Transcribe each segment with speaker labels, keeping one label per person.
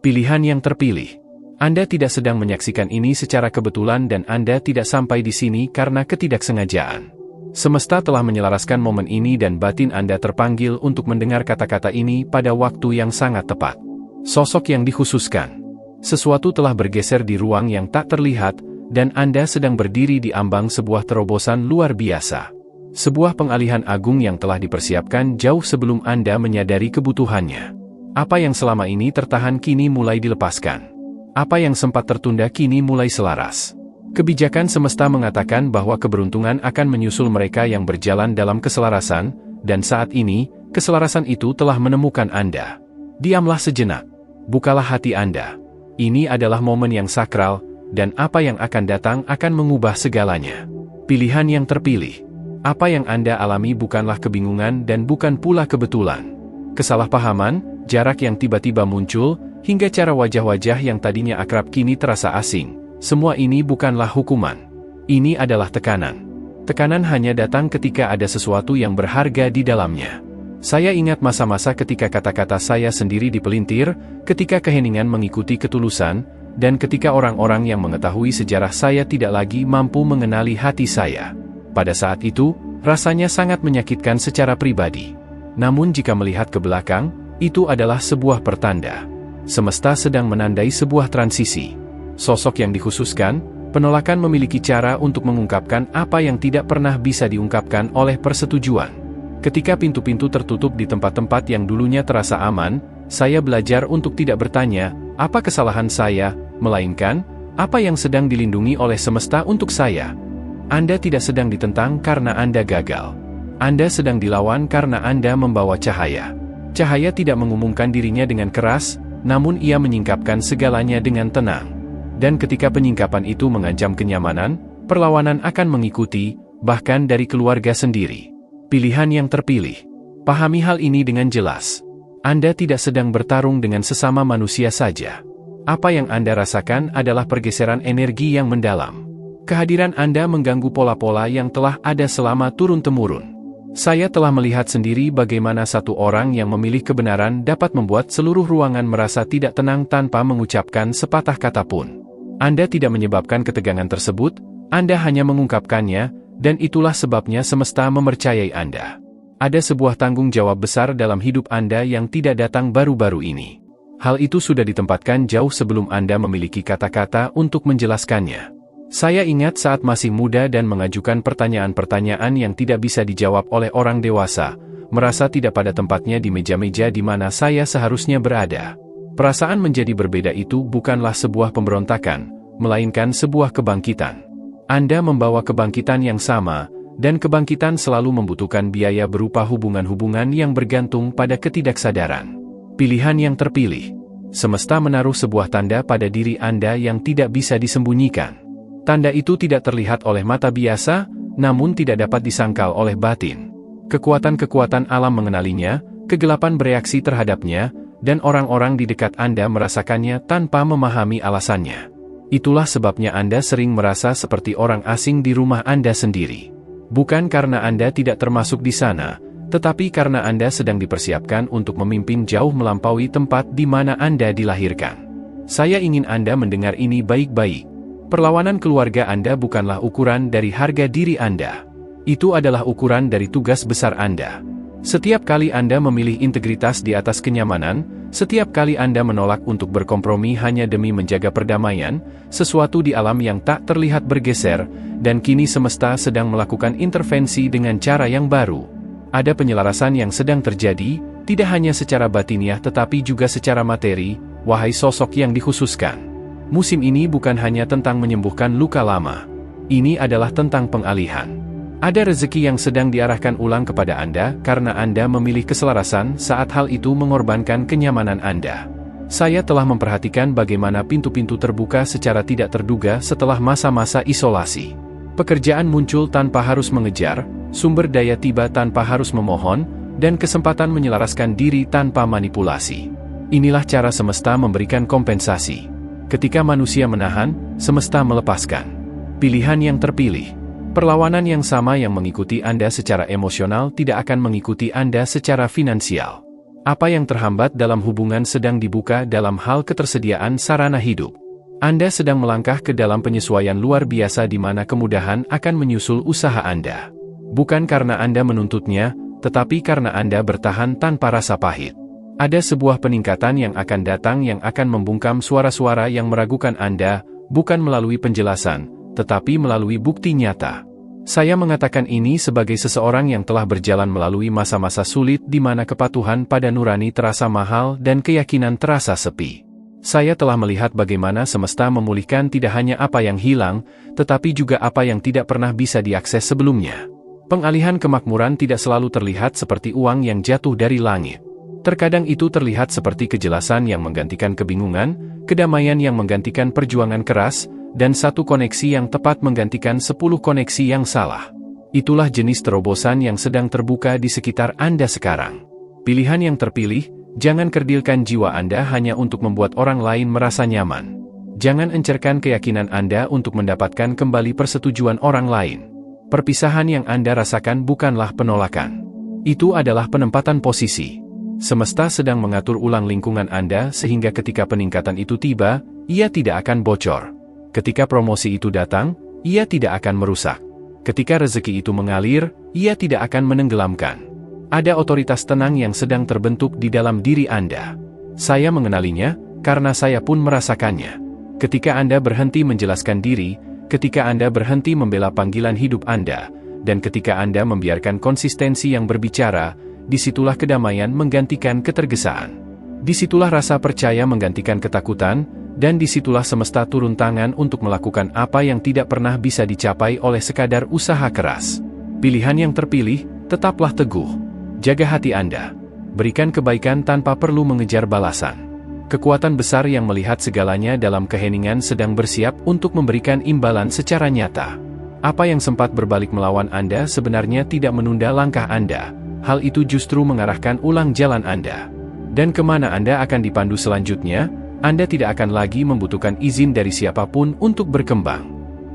Speaker 1: Pilihan yang terpilih. Anda tidak sedang menyaksikan ini secara kebetulan dan Anda tidak sampai di sini karena ketidaksengajaan. Semesta telah menyelaraskan momen ini dan batin Anda terpanggil untuk mendengar kata-kata ini pada waktu yang sangat tepat. Sosok yang dikhususkan. Sesuatu telah bergeser di ruang yang tak terlihat, dan Anda sedang berdiri di ambang sebuah terobosan luar biasa. Sebuah pengalihan agung yang telah dipersiapkan jauh sebelum Anda menyadari kebutuhannya. Apa yang selama ini tertahan kini mulai dilepaskan. Apa yang sempat tertunda kini mulai selaras. Kebijakan semesta mengatakan bahwa keberuntungan akan menyusul mereka yang berjalan dalam keselarasan, dan saat ini, keselarasan itu telah menemukan Anda. Diamlah sejenak. Bukalah hati Anda. Ini adalah momen yang sakral, dan apa yang akan datang akan mengubah segalanya. Pilihan yang terpilih. Apa yang Anda alami bukanlah kebingungan dan bukan pula kebetulan. Kesalahpahaman, jarak yang tiba-tiba muncul, hingga cara wajah-wajah yang tadinya akrab kini terasa asing. Semua ini bukanlah hukuman. Ini adalah tekanan. Tekanan hanya datang ketika ada sesuatu yang berharga di dalamnya. Saya ingat masa-masa ketika kata-kata saya sendiri dipelintir, ketika keheningan mengikuti ketulusan, dan ketika orang-orang yang mengetahui sejarah saya tidak lagi mampu mengenali hati saya. Pada saat itu, rasanya sangat menyakitkan secara pribadi. Namun jika melihat ke belakang, itu adalah sebuah pertanda. Semesta sedang menandai sebuah transisi. Sosok yang dikhususkan, penolakan memiliki cara untuk mengungkapkan apa yang tidak pernah bisa diungkapkan oleh persetujuan. Ketika pintu-pintu tertutup di tempat-tempat yang dulunya terasa aman, saya belajar untuk tidak bertanya, apa kesalahan saya, melainkan, apa yang sedang dilindungi oleh semesta untuk saya. Anda tidak sedang ditentang karena Anda gagal. Anda sedang dilawan karena Anda membawa cahaya. Cahaya tidak mengumumkan dirinya dengan keras, namun ia menyingkapkan segalanya dengan tenang. Dan ketika penyingkapan itu mengancam kenyamanan, perlawanan akan mengikuti, bahkan dari keluarga sendiri. Pilihan yang terpilih. Pahami hal ini dengan jelas. Anda tidak sedang bertarung dengan sesama manusia saja. Apa yang Anda rasakan adalah pergeseran energi yang mendalam. Kehadiran Anda mengganggu pola-pola yang telah ada selama turun-temurun. Saya telah melihat sendiri bagaimana satu orang yang memilih kebenaran dapat membuat seluruh ruangan merasa tidak tenang tanpa mengucapkan sepatah kata pun. Anda tidak menyebabkan ketegangan tersebut, Anda hanya mengungkapkannya, dan itulah sebabnya semesta mempercayai Anda. Ada sebuah tanggung jawab besar dalam hidup Anda yang tidak datang baru-baru ini. Hal itu sudah ditempatkan jauh sebelum Anda memiliki kata-kata untuk menjelaskannya. Saya ingat saat masih muda dan mengajukan pertanyaan-pertanyaan yang tidak bisa dijawab oleh orang dewasa, merasa tidak pada tempatnya di meja-meja di mana saya seharusnya berada. Perasaan menjadi berbeda itu bukanlah sebuah pemberontakan, melainkan sebuah kebangkitan. Anda membawa kebangkitan yang sama, dan kebangkitan selalu membutuhkan biaya berupa hubungan-hubungan yang bergantung pada ketidaksadaran. Pilihan yang terpilih. Semesta menaruh sebuah tanda pada diri Anda yang tidak bisa disembunyikan. Tanda itu tidak terlihat oleh mata biasa, namun tidak dapat disangkal oleh batin. Kekuatan-kekuatan alam mengenalinya, kegelapan bereaksi terhadapnya, dan orang-orang di dekat Anda merasakannya tanpa memahami alasannya. Itulah sebabnya Anda sering merasa seperti orang asing di rumah Anda sendiri. Bukan karena Anda tidak termasuk di sana, tetapi karena Anda sedang dipersiapkan untuk memimpin jauh melampaui tempat di mana Anda dilahirkan. Saya ingin Anda mendengar ini baik-baik. Perlawanan keluarga Anda bukanlah ukuran dari harga diri Anda. Itu adalah ukuran dari tugas besar Anda. Setiap kali Anda memilih integritas di atas kenyamanan, setiap kali Anda menolak untuk berkompromi hanya demi menjaga perdamaian, sesuatu di alam yang tak terlihat bergeser, dan kini semesta sedang melakukan intervensi dengan cara yang baru. Ada penyelarasan yang sedang terjadi, tidak hanya secara batiniah tetapi juga secara materi, wahai sosok yang dikhususkan. Musim ini bukan hanya tentang menyembuhkan luka lama. Ini adalah tentang pengalihan. Ada rezeki yang sedang diarahkan ulang kepada Anda karena Anda memilih keselarasan saat hal itu mengorbankan kenyamanan Anda. Saya telah memperhatikan bagaimana pintu-pintu terbuka secara tidak terduga setelah masa-masa isolasi. Pekerjaan muncul tanpa harus mengejar, sumber daya tiba tanpa harus memohon, dan kesempatan menyelaraskan diri tanpa manipulasi. Inilah cara semesta memberikan kompensasi. Ketika manusia menahan, semesta melepaskan. Pilihan yang terpilih. Perlawanan yang sama yang mengikuti Anda secara emosional tidak akan mengikuti Anda secara finansial. Apa yang terhambat dalam hubungan sedang dibuka dalam hal ketersediaan sarana hidup. Anda sedang melangkah ke dalam penyesuaian luar biasa di mana kemudahan akan menyusul usaha Anda. Bukan karena Anda menuntutnya, tetapi karena Anda bertahan tanpa rasa pahit. Ada sebuah peningkatan yang akan datang yang akan membungkam suara-suara yang meragukan Anda, bukan melalui penjelasan, tetapi melalui bukti nyata. Saya mengatakan ini sebagai seseorang yang telah berjalan melalui masa-masa sulit di mana kepatuhan pada nurani terasa mahal dan keyakinan terasa sepi. Saya telah melihat bagaimana semesta memulihkan tidak hanya apa yang hilang, tetapi juga apa yang tidak pernah bisa diakses sebelumnya. Pengalihan kemakmuran tidak selalu terlihat seperti uang yang jatuh dari langit. Terkadang itu terlihat seperti kejelasan yang menggantikan kebingungan, kedamaian yang menggantikan perjuangan keras, dan satu koneksi yang tepat menggantikan 10 koneksi yang salah. Itulah jenis terobosan yang sedang terbuka di sekitar Anda sekarang. Pilihan yang terpilih, jangan kerdilkan jiwa Anda hanya untuk membuat orang lain merasa nyaman. Jangan encerkan keyakinan Anda untuk mendapatkan kembali persetujuan orang lain. Perpisahan yang Anda rasakan bukanlah penolakan. Itu adalah penempatan posisi. Semesta sedang mengatur ulang lingkungan Anda sehingga ketika peningkatan itu tiba, ia tidak akan bocor. Ketika promosi itu datang, ia tidak akan merusak. Ketika rezeki itu mengalir, ia tidak akan menenggelamkan. Ada otoritas tenang yang sedang terbentuk di dalam diri Anda. Saya mengenalinya, karena saya pun merasakannya. Ketika Anda berhenti menjelaskan diri, ketika Anda berhenti membela panggilan hidup Anda, dan ketika Anda membiarkan konsistensi yang berbicara, disitulah kedamaian menggantikan ketergesaan. Disitulah rasa percaya menggantikan ketakutan, dan disitulah semesta turun tangan untuk melakukan apa yang tidak pernah bisa dicapai oleh sekadar usaha keras. Pilihan yang terpilih, tetaplah teguh. Jaga hati Anda. Berikan kebaikan tanpa perlu mengejar balasan. Kekuatan besar yang melihat segalanya dalam keheningan sedang bersiap untuk memberikan imbalan secara nyata. Apa yang sempat berbalik melawan Anda sebenarnya tidak menunda langkah Anda. Hal itu justru mengarahkan ulang jalan Anda. Dan kemana Anda akan dipandu selanjutnya, Anda tidak akan lagi membutuhkan izin dari siapapun untuk berkembang.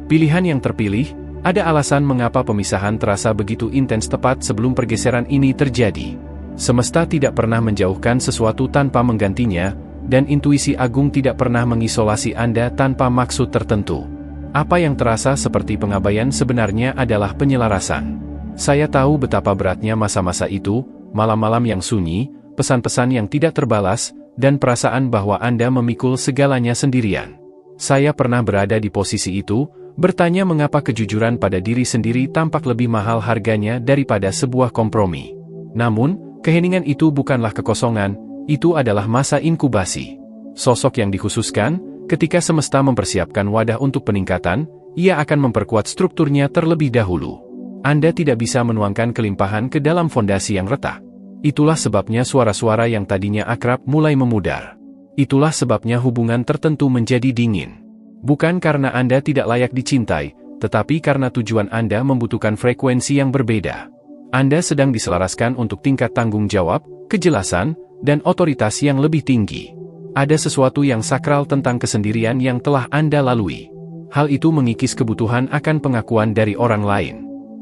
Speaker 1: Pilihan yang terpilih, ada alasan mengapa pemisahan terasa begitu intens tepat sebelum pergeseran ini terjadi. Semesta tidak pernah menjauhkan sesuatu tanpa menggantinya, dan intuisi agung tidak pernah mengisolasi Anda tanpa maksud tertentu. Apa yang terasa seperti pengabaian sebenarnya adalah penyelarasan. Saya tahu betapa beratnya masa-masa itu, malam-malam yang sunyi, pesan-pesan yang tidak terbalas, dan perasaan bahwa Anda memikul segalanya sendirian. Saya pernah berada di posisi itu, bertanya mengapa kejujuran pada diri sendiri tampak lebih mahal harganya daripada sebuah kompromi. Namun, keheningan itu bukanlah kekosongan, itu adalah masa inkubasi. Sosok yang dikhususkan, ketika semesta mempersiapkan wadah untuk peningkatan, ia akan memperkuat strukturnya terlebih dahulu. Anda tidak bisa menuangkan kelimpahan ke dalam fondasi yang retak. Itulah sebabnya suara-suara yang tadinya akrab mulai memudar. Itulah sebabnya hubungan tertentu menjadi dingin. Bukan karena Anda tidak layak dicintai, tetapi karena tujuan Anda membutuhkan frekuensi yang berbeda. Anda sedang diselaraskan untuk tingkat tanggung jawab, kejelasan, dan otoritas yang lebih tinggi. Ada sesuatu yang sakral tentang kesendirian yang telah Anda lalui. Hal itu mengikis kebutuhan akan pengakuan dari orang lain.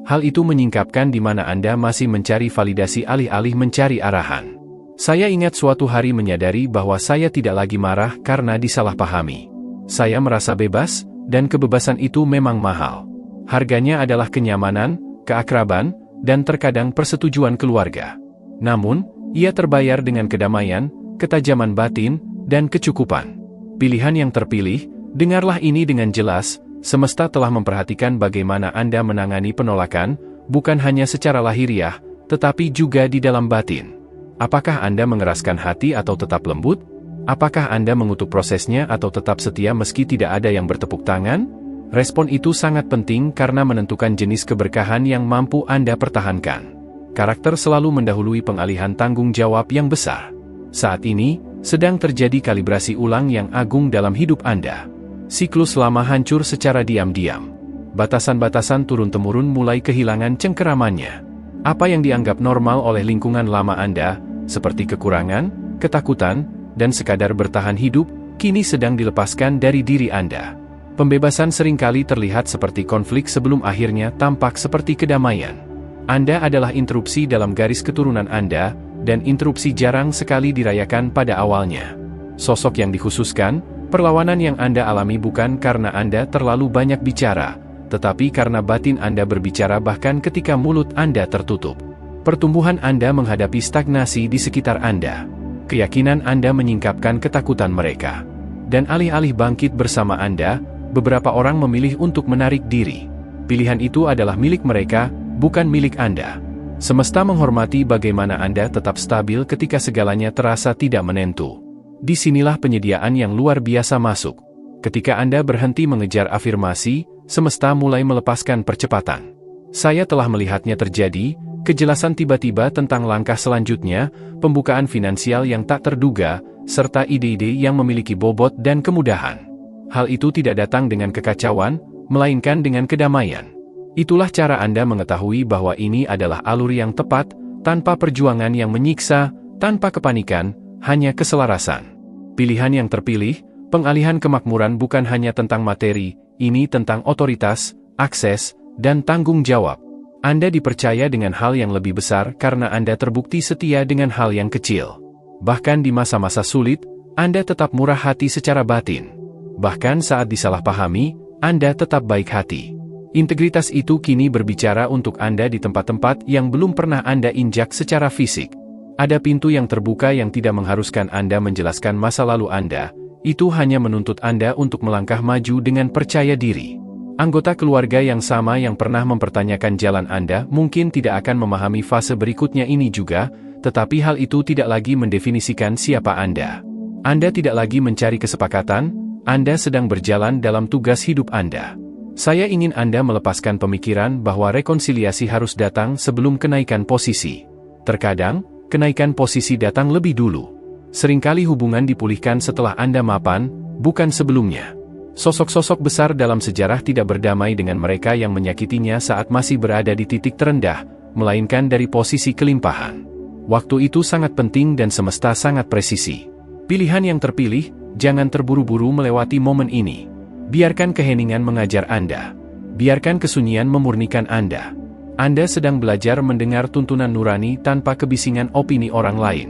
Speaker 1: Hal itu menyingkapkan di mana Anda masih mencari validasi alih-alih mencari arahan. Saya ingat suatu hari menyadari bahwa saya tidak lagi marah karena disalahpahami. Saya merasa bebas, dan kebebasan itu memang mahal. Harganya adalah kenyamanan, keakraban, dan terkadang persetujuan keluarga. Namun, ia terbayar dengan kedamaian, ketajaman batin, dan kecukupan. Pilihan yang terpilih, dengarlah ini dengan jelas. Semesta telah memperhatikan bagaimana Anda menangani penolakan, bukan hanya secara lahiriah, tetapi juga di dalam batin. Apakah Anda mengeraskan hati atau tetap lembut? Apakah Anda mengutuk prosesnya atau tetap setia meski tidak ada yang bertepuk tangan? Respon itu sangat penting karena menentukan jenis keberkahan yang mampu Anda pertahankan. Karakter selalu mendahului pengalihan tanggung jawab yang besar. Saat ini, sedang terjadi kalibrasi ulang yang agung dalam hidup Anda. Siklus lama hancur secara diam-diam. Batasan-batasan turun-temurun mulai kehilangan cengkeramannya. Apa yang dianggap normal oleh lingkungan lama Anda, seperti kekurangan, ketakutan, dan sekadar bertahan hidup, kini sedang dilepaskan dari diri Anda. Pembebasan seringkali terlihat seperti konflik sebelum akhirnya tampak seperti kedamaian. Anda adalah interupsi dalam garis keturunan Anda, dan interupsi jarang sekali dirayakan pada awalnya. Sosok yang dikhususkan, perlawanan yang Anda alami bukan karena Anda terlalu banyak bicara, tetapi karena batin Anda berbicara bahkan ketika mulut Anda tertutup. Pertumbuhan Anda menghadapi stagnasi di sekitar Anda. Keyakinan Anda menyingkapkan ketakutan mereka. Dan alih-alih bangkit bersama Anda, beberapa orang memilih untuk menarik diri. Pilihan itu adalah milik mereka, bukan milik Anda. Semesta menghormati bagaimana Anda tetap stabil ketika segalanya terasa tidak menentu. Disinilah penyediaan yang luar biasa masuk. Ketika Anda berhenti mengejar afirmasi, semesta mulai melepaskan percepatan. Saya telah melihatnya terjadi, kejelasan tiba-tiba tentang langkah selanjutnya, pembukaan finansial yang tak terduga, serta ide-ide yang memiliki bobot dan kemudahan. Hal itu tidak datang dengan kekacauan, melainkan dengan kedamaian. Itulah cara Anda mengetahui bahwa ini adalah alur yang tepat, tanpa perjuangan yang menyiksa, tanpa kepanikan, hanya keselarasan. Pilihan yang terpilih, pengalihan kemakmuran bukan hanya tentang materi, ini tentang otoritas, akses, dan tanggung jawab. Anda dipercaya dengan hal yang lebih besar karena Anda terbukti setia dengan hal yang kecil. Bahkan di masa-masa sulit, Anda tetap murah hati secara batin. Bahkan saat disalahpahami, Anda tetap baik hati. Integritas itu kini berbicara untuk Anda di tempat-tempat yang belum pernah Anda injak secara fisik. Ada pintu yang terbuka yang tidak mengharuskan Anda menjelaskan masa lalu Anda, itu hanya menuntut Anda untuk melangkah maju dengan percaya diri. Anggota keluarga yang sama yang pernah mempertanyakan jalan Anda mungkin tidak akan memahami fase berikutnya ini juga, tetapi hal itu tidak lagi mendefinisikan siapa Anda. Anda tidak lagi mencari kesepakatan, Anda sedang berjalan dalam tugas hidup Anda. Saya ingin Anda melepaskan pemikiran bahwa rekonsiliasi harus datang sebelum kenaikan posisi. Terkadang, kenaikan posisi datang lebih dulu. Seringkali hubungan dipulihkan setelah Anda mapan, bukan sebelumnya. Sosok-sosok besar dalam sejarah tidak berdamai dengan mereka yang menyakitinya saat masih berada di titik terendah, melainkan dari posisi kelimpahan. Waktu itu sangat penting dan semesta sangat presisi. Pilihan yang terpilih, jangan terburu-buru melewati momen ini. Biarkan keheningan mengajar Anda. Biarkan kesunyian memurnikan Anda. Anda sedang belajar mendengar tuntunan nurani tanpa kebisingan opini orang lain.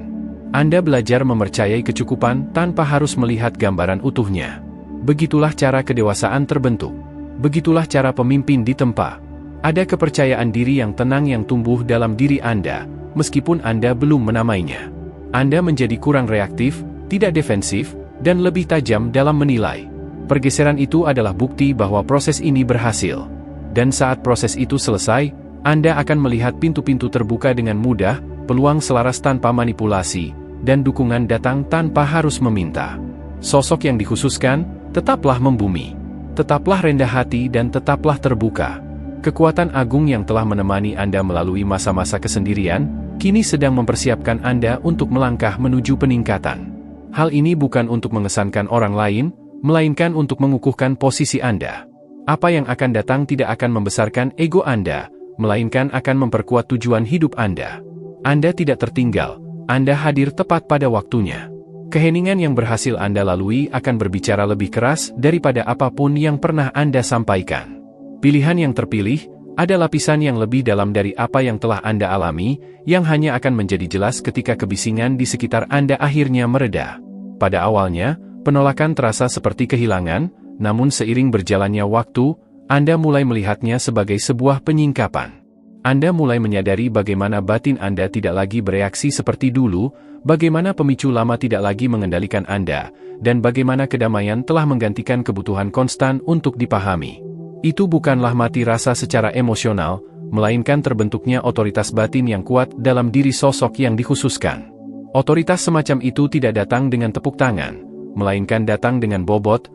Speaker 1: Anda belajar mempercayai kecukupan tanpa harus melihat gambaran utuhnya. Begitulah cara kedewasaan terbentuk. Begitulah cara pemimpin ditempa. Ada kepercayaan diri yang tenang yang tumbuh dalam diri Anda, meskipun Anda belum menamainya. Anda menjadi kurang reaktif, tidak defensif, dan lebih tajam dalam menilai. Pergeseran itu adalah bukti bahwa proses ini berhasil. Dan saat proses itu selesai, Anda akan melihat pintu-pintu terbuka dengan mudah, peluang selaras tanpa manipulasi, dan dukungan datang tanpa harus meminta. Sosok yang dikhususkan, tetaplah membumi. Tetaplah rendah hati dan tetaplah terbuka. Kekuatan agung yang telah menemani Anda melalui masa-masa kesendirian, kini sedang mempersiapkan Anda untuk melangkah menuju peningkatan. Hal ini bukan untuk mengesankan orang lain, melainkan untuk mengukuhkan posisi Anda. Apa yang akan datang tidak akan membesarkan ego Anda, melainkan akan memperkuat tujuan hidup Anda. Anda tidak tertinggal, Anda hadir tepat pada waktunya. Keheningan yang berhasil Anda lalui akan berbicara lebih keras daripada apapun yang pernah Anda sampaikan. Pilihan yang terpilih ada lapisan yang lebih dalam dari apa yang telah Anda alami, yang hanya akan menjadi jelas ketika kebisingan di sekitar Anda akhirnya mereda. Pada awalnya, penolakan terasa seperti kehilangan, namun seiring berjalannya waktu, Anda mulai melihatnya sebagai sebuah penyingkapan. Anda mulai menyadari bagaimana batin Anda tidak lagi bereaksi seperti dulu, bagaimana pemicu lama tidak lagi mengendalikan Anda, dan bagaimana kedamaian telah menggantikan kebutuhan konstan untuk dipahami. Itu bukanlah mati rasa secara emosional, melainkan terbentuknya otoritas batin yang kuat dalam diri sosok yang dikhususkan. Otoritas semacam itu tidak datang dengan tepuk tangan, melainkan datang dengan bobot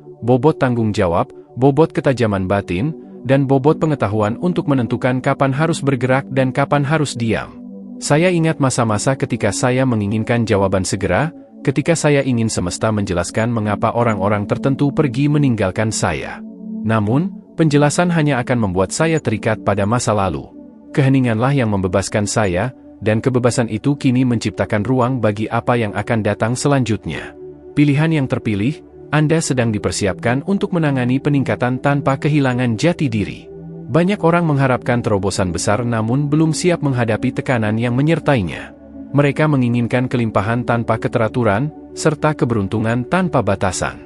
Speaker 1: tanggung jawab, bobot ketajaman batin, dan bobot pengetahuan untuk menentukan kapan harus bergerak dan kapan harus diam. Saya ingat masa-masa ketika saya menginginkan jawaban segera, ketika saya ingin semesta menjelaskan mengapa orang-orang tertentu pergi meninggalkan saya. Namun, penjelasan hanya akan membuat saya terikat pada masa lalu. Keheninganlah yang membebaskan saya, dan kebebasan itu kini menciptakan ruang bagi apa yang akan datang selanjutnya. Pilihan yang terpilih, Anda sedang dipersiapkan untuk menangani peningkatan tanpa kehilangan jati diri. Banyak orang mengharapkan terobosan besar namun belum siap menghadapi tekanan yang menyertainya. Mereka menginginkan kelimpahan tanpa keteraturan, serta keberuntungan tanpa batasan.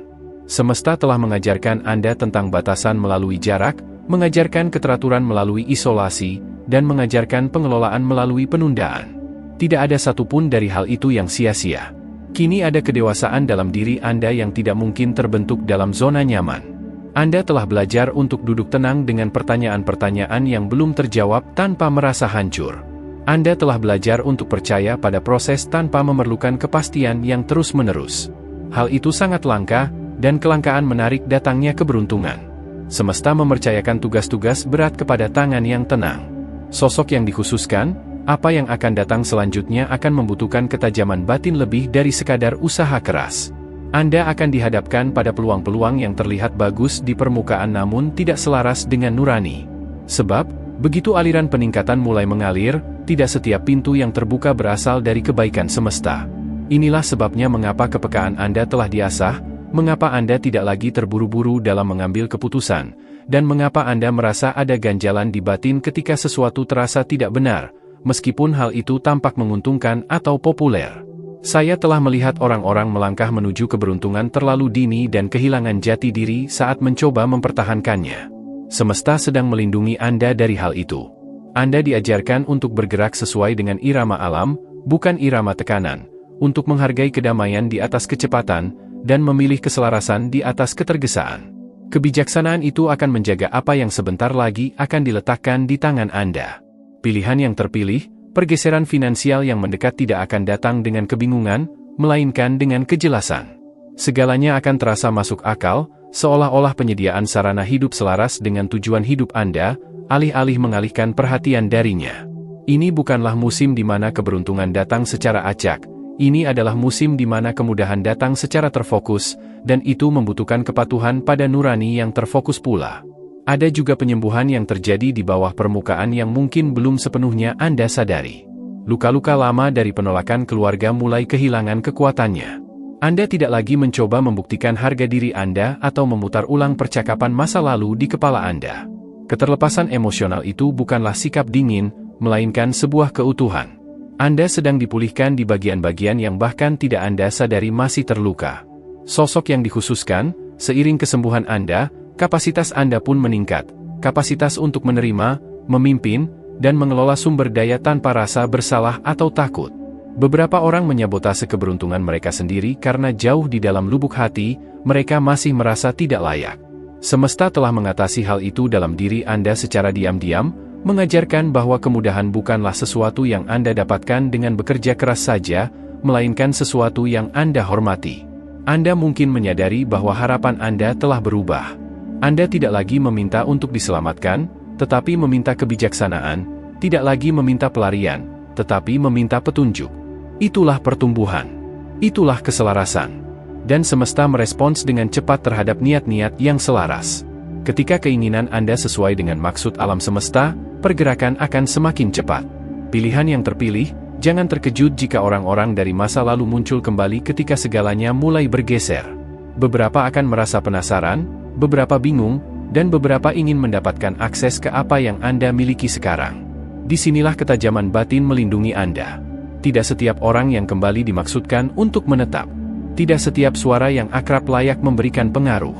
Speaker 1: Semesta telah mengajarkan Anda tentang batasan melalui jarak, mengajarkan keteraturan melalui isolasi, dan mengajarkan pengelolaan melalui penundaan. Tidak ada satupun dari hal itu yang sia-sia. Kini ada kedewasaan dalam diri Anda yang tidak mungkin terbentuk dalam zona nyaman. Anda telah belajar untuk duduk tenang dengan pertanyaan-pertanyaan yang belum terjawab tanpa merasa hancur. Anda telah belajar untuk percaya pada proses tanpa memerlukan kepastian yang terus-menerus. Hal itu sangat langka, dan kelangkaan menarik datangnya keberuntungan. Semesta mempercayakan tugas-tugas berat kepada tangan yang tenang. Sosok yang dikhususkan, apa yang akan datang selanjutnya akan membutuhkan ketajaman batin lebih dari sekadar usaha keras. Anda akan dihadapkan pada peluang-peluang yang terlihat bagus di permukaan namun tidak selaras dengan nurani. Sebab, begitu aliran peningkatan mulai mengalir, tidak setiap pintu yang terbuka berasal dari kebaikan semesta. Inilah sebabnya mengapa kepekaan Anda telah diasah, mengapa Anda tidak lagi terburu-buru dalam mengambil keputusan, dan mengapa Anda merasa ada ganjalan di batin ketika sesuatu terasa tidak benar, meskipun hal itu tampak menguntungkan atau populer. Saya telah melihat orang-orang melangkah menuju keberuntungan terlalu dini dan kehilangan jati diri saat mencoba mempertahankannya. Semesta sedang melindungi Anda dari hal itu. Anda diajarkan untuk bergerak sesuai dengan irama alam, bukan irama tekanan, untuk menghargai kedamaian di atas kecepatan, dan memilih keselarasan di atas ketergesaan. Kebijaksanaan itu akan menjaga apa yang sebentar lagi akan diletakkan di tangan Anda. Pilihan yang terpilih, pergeseran finansial yang mendekat tidak akan datang dengan kebingungan, melainkan dengan kejelasan. Segalanya akan terasa masuk akal, seolah-olah penyediaan sarana hidup selaras dengan tujuan hidup Anda, alih-alih mengalihkan perhatian darinya. Ini bukanlah musim di mana keberuntungan datang secara acak, ini adalah musim di mana kemudahan datang secara terfokus, dan itu membutuhkan kepatuhan pada nurani yang terfokus pula. Ada juga penyembuhan yang terjadi di bawah permukaan yang mungkin belum sepenuhnya Anda sadari. Luka-luka lama dari penolakan keluarga mulai kehilangan kekuatannya. Anda tidak lagi mencoba membuktikan harga diri Anda atau memutar ulang percakapan masa lalu di kepala Anda. Keterlepasan emosional itu bukanlah sikap dingin, melainkan sebuah keutuhan. Anda sedang dipulihkan di bagian-bagian yang bahkan tidak Anda sadari masih terluka. Sosok yang dikhususkan, seiring kesembuhan Anda, kapasitas Anda pun meningkat, kapasitas untuk menerima, memimpin, dan mengelola sumber daya tanpa rasa bersalah atau takut. Beberapa orang menyabotase keberuntungan mereka sendiri karena jauh di dalam lubuk hati, mereka masih merasa tidak layak. Semesta telah mengatasi hal itu dalam diri Anda secara diam-diam, mengajarkan bahwa kemudahan bukanlah sesuatu yang Anda dapatkan dengan bekerja keras saja, melainkan sesuatu yang Anda hormati. Anda mungkin menyadari bahwa harapan Anda telah berubah. Anda tidak lagi meminta untuk diselamatkan, tetapi meminta kebijaksanaan, tidak lagi meminta pelarian, tetapi meminta petunjuk. Itulah pertumbuhan. Itulah keselarasan. Dan semesta merespons dengan cepat terhadap niat-niat yang selaras. Ketika keinginan Anda sesuai dengan maksud alam semesta, pergerakan akan semakin cepat. Pilihan yang terpilih, jangan terkejut jika orang-orang dari masa lalu muncul kembali ketika segalanya mulai bergeser. Beberapa akan merasa penasaran, beberapa bingung, dan beberapa ingin mendapatkan akses ke apa yang Anda miliki sekarang. Disinilah ketajaman batin melindungi Anda. Tidak setiap orang yang kembali dimaksudkan untuk menetap. Tidak setiap suara yang akrab layak memberikan pengaruh.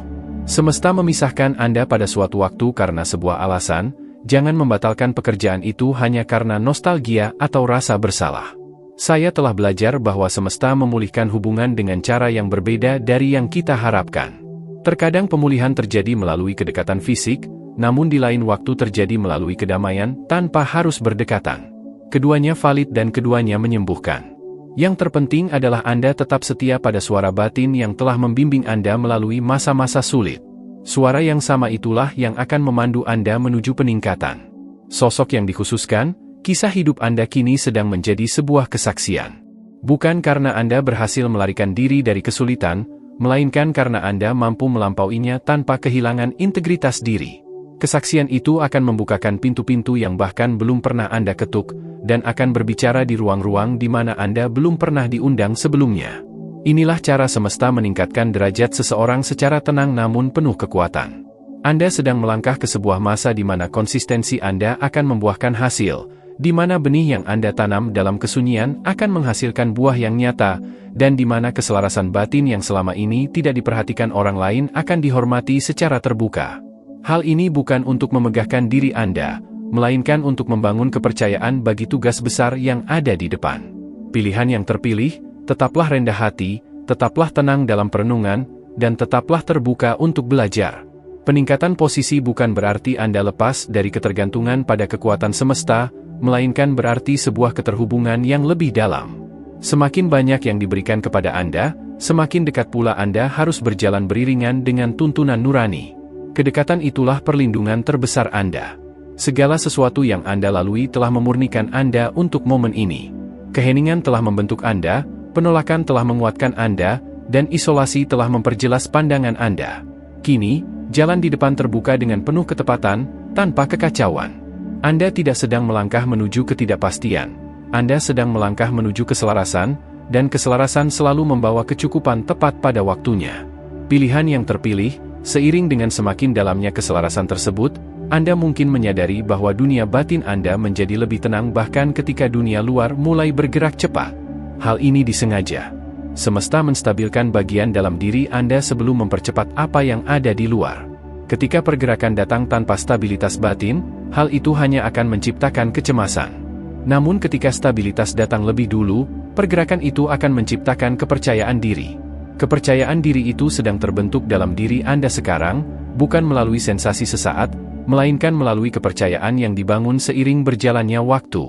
Speaker 1: Semesta memisahkan Anda pada suatu waktu karena sebuah alasan, jangan membatalkan pekerjaan itu hanya karena nostalgia atau rasa bersalah. Saya telah belajar bahwa semesta memulihkan hubungan dengan cara yang berbeda dari yang kita harapkan. Terkadang pemulihan terjadi melalui kedekatan fisik, namun di lain waktu terjadi melalui kedamaian tanpa harus berdekatan. Keduanya valid dan keduanya menyembuhkan. Yang terpenting adalah Anda tetap setia pada suara batin yang telah membimbing Anda melalui masa-masa sulit. Suara yang sama itulah yang akan memandu Anda menuju peningkatan. Sosok yang dikhususkan, kisah hidup Anda kini sedang menjadi sebuah kesaksian. Bukan karena Anda berhasil melarikan diri dari kesulitan, melainkan karena Anda mampu melampauinya tanpa kehilangan integritas diri. Kesaksian itu akan membukakan pintu-pintu yang bahkan belum pernah Anda ketuk, dan akan berbicara di ruang-ruang di mana Anda belum pernah diundang sebelumnya. Inilah cara semesta meningkatkan derajat seseorang secara tenang namun penuh kekuatan. Anda sedang melangkah ke sebuah masa di mana konsistensi Anda akan membuahkan hasil, di mana benih yang Anda tanam dalam kesunyian akan menghasilkan buah yang nyata, dan di mana keselarasan batin yang selama ini tidak diperhatikan orang lain akan dihormati secara terbuka. Hal ini bukan untuk memegahkan diri Anda, melainkan untuk membangun kepercayaan bagi tugas besar yang ada di depan. Pilihan yang terpilih, tetaplah rendah hati, tetaplah tenang dalam perenungan, dan tetaplah terbuka untuk belajar. Peningkatan posisi bukan berarti Anda lepas dari ketergantungan pada kekuatan semesta, melainkan berarti sebuah keterhubungan yang lebih dalam. Semakin banyak yang diberikan kepada Anda, semakin dekat pula Anda harus berjalan beriringan dengan tuntunan nurani. Kedekatan itulah perlindungan terbesar Anda. Segala sesuatu yang Anda lalui telah memurnikan Anda untuk momen ini. Keheningan telah membentuk Anda, penolakan telah menguatkan Anda, dan isolasi telah memperjelas pandangan Anda. Kini, jalan di depan terbuka dengan penuh ketepatan, tanpa kekacauan. Anda tidak sedang melangkah menuju ketidakpastian. Anda sedang melangkah menuju keselarasan, dan keselarasan selalu membawa kecukupan tepat pada waktunya. Pilihan yang terpilih, seiring dengan semakin dalamnya keselarasan tersebut, Anda mungkin menyadari bahwa dunia batin Anda menjadi lebih tenang bahkan ketika dunia luar mulai bergerak cepat. Hal ini disengaja. Semesta menstabilkan bagian dalam diri Anda sebelum mempercepat apa yang ada di luar. Ketika pergerakan datang tanpa stabilitas batin, hal itu hanya akan menciptakan kecemasan. Namun ketika stabilitas datang lebih dulu, pergerakan itu akan menciptakan kepercayaan diri. Kepercayaan diri itu sedang terbentuk dalam diri Anda sekarang, bukan melalui sensasi sesaat, melainkan melalui kepercayaan yang dibangun seiring berjalannya waktu.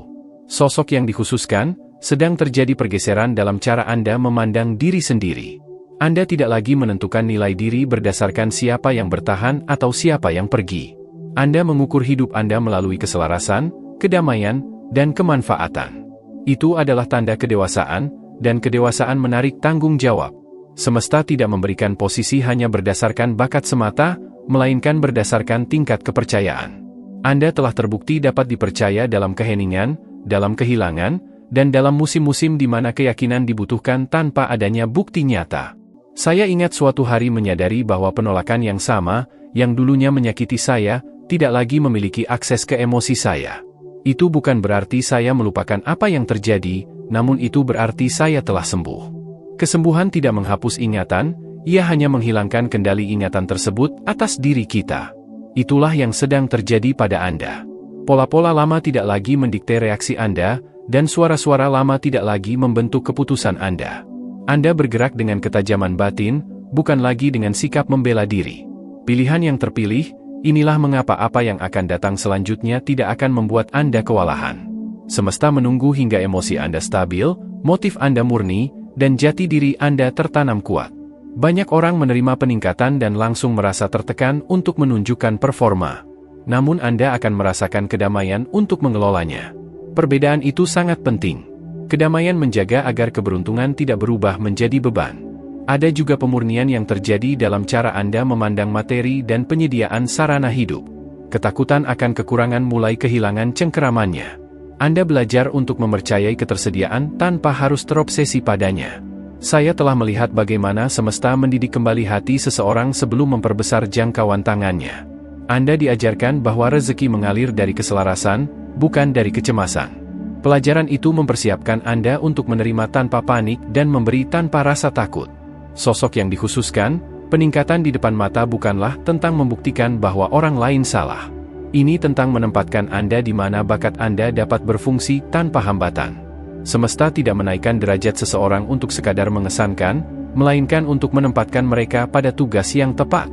Speaker 1: Sosok yang dikhususkan, sedang terjadi pergeseran dalam cara Anda memandang diri sendiri. Anda tidak lagi menentukan nilai diri berdasarkan siapa yang bertahan atau siapa yang pergi. Anda mengukur hidup Anda melalui keselarasan, kedamaian, dan kemanfaatan. Itu adalah tanda kedewasaan, dan kedewasaan menarik tanggung jawab. Semesta tidak memberikan posisi hanya berdasarkan bakat semata, melainkan berdasarkan tingkat kepercayaan. Anda telah terbukti dapat dipercaya dalam keheningan, dalam kehilangan, dan dalam musim-musim di mana keyakinan dibutuhkan tanpa adanya bukti nyata. Saya ingat suatu hari menyadari bahwa penolakan yang sama, yang dulunya menyakiti saya, tidak lagi memiliki akses ke emosi saya. Itu bukan berarti saya melupakan apa yang terjadi, namun itu berarti saya telah sembuh. Kesembuhan tidak menghapus ingatan, ia hanya menghilangkan kendali ingatan tersebut atas diri kita. Itulah yang sedang terjadi pada Anda. Pola-pola lama tidak lagi mendikte reaksi Anda, dan suara-suara lama tidak lagi membentuk keputusan Anda. Anda bergerak dengan ketajaman batin, bukan lagi dengan sikap membela diri. Pilihan yang terpilih, inilah mengapa apa yang akan datang selanjutnya tidak akan membuat Anda kewalahan. Semesta menunggu hingga emosi Anda stabil, motif Anda murni, dan jati diri Anda tertanam kuat. Banyak orang menerima peningkatan dan langsung merasa tertekan untuk menunjukkan performa. Namun Anda akan merasakan kedamaian untuk mengelolanya. Perbedaan itu sangat penting. Kedamaian menjaga agar keberuntungan tidak berubah menjadi beban. Ada juga pemurnian yang terjadi dalam cara Anda memandang materi dan penyediaan sarana hidup. Ketakutan akan kekurangan mulai kehilangan cengkeramannya. Anda belajar untuk mempercayai ketersediaan tanpa harus terobsesi padanya. Saya telah melihat bagaimana semesta mendidik kembali hati seseorang sebelum memperbesar jangkauan tangannya. Anda diajarkan bahwa rezeki mengalir dari keselarasan, bukan dari kecemasan. Pelajaran itu mempersiapkan Anda untuk menerima tanpa panik dan memberi tanpa rasa takut. Sosok yang dikhususkan, peningkatan di depan mata bukanlah tentang membuktikan bahwa orang lain salah. Ini tentang menempatkan Anda di mana bakat Anda dapat berfungsi tanpa hambatan. Semesta tidak menaikkan derajat seseorang untuk sekadar mengesankan, melainkan untuk menempatkan mereka pada tugas yang tepat.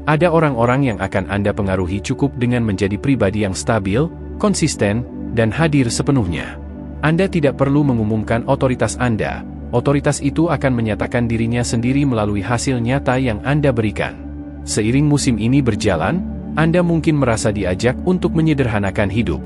Speaker 1: Ada orang-orang yang akan Anda pengaruhi cukup dengan menjadi pribadi yang stabil, konsisten, dan hadir sepenuhnya. Anda tidak perlu mengumumkan otoritas Anda, otoritas itu akan menyatakan dirinya sendiri melalui hasil nyata yang Anda berikan. Seiring musim ini berjalan, Anda mungkin merasa diajak untuk menyederhanakan hidup.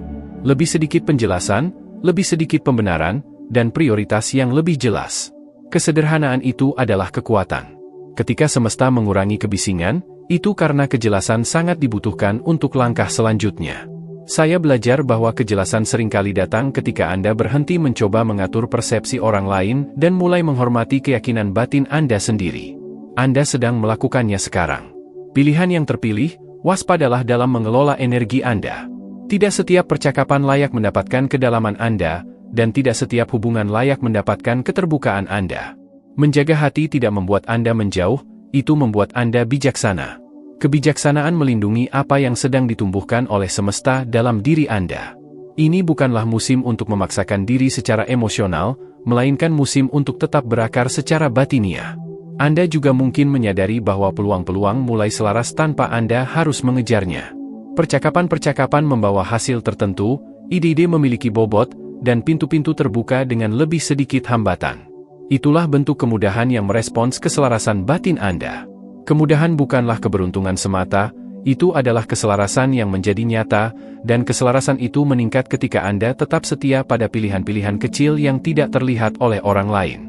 Speaker 1: Lebih sedikit penjelasan, lebih sedikit pembenaran, dan prioritas yang lebih jelas. Kesederhanaan itu adalah kekuatan. Ketika semesta mengurangi kebisingan, itu karena kejelasan sangat dibutuhkan untuk langkah selanjutnya. Saya belajar bahwa kejelasan seringkali datang ketika Anda berhenti mencoba mengatur persepsi orang lain dan mulai menghormati keyakinan batin Anda sendiri. Anda sedang melakukannya sekarang. Pilihan yang terpilih, waspadalah dalam mengelola energi Anda. Tidak setiap percakapan layak mendapatkan kedalaman Anda, dan tidak setiap hubungan layak mendapatkan keterbukaan Anda. Menjaga hati tidak membuat Anda menjauh, itu membuat Anda bijaksana. Kebijaksanaan melindungi apa yang sedang ditumbuhkan oleh semesta dalam diri Anda. Ini bukanlah musim untuk memaksakan diri secara emosional, melainkan musim untuk tetap berakar secara batiniah. Anda juga mungkin menyadari bahwa peluang-peluang mulai selaras tanpa Anda harus mengejarnya. Percakapan-percakapan membawa hasil tertentu, ide-ide memiliki bobot, dan pintu-pintu terbuka dengan lebih sedikit hambatan. Itulah bentuk kemudahan yang merespons keselarasan batin Anda. Kemudahan bukanlah keberuntungan semata, itu adalah keselarasan yang menjadi nyata, dan keselarasan itu meningkat ketika Anda tetap setia pada pilihan-pilihan kecil yang tidak terlihat oleh orang lain.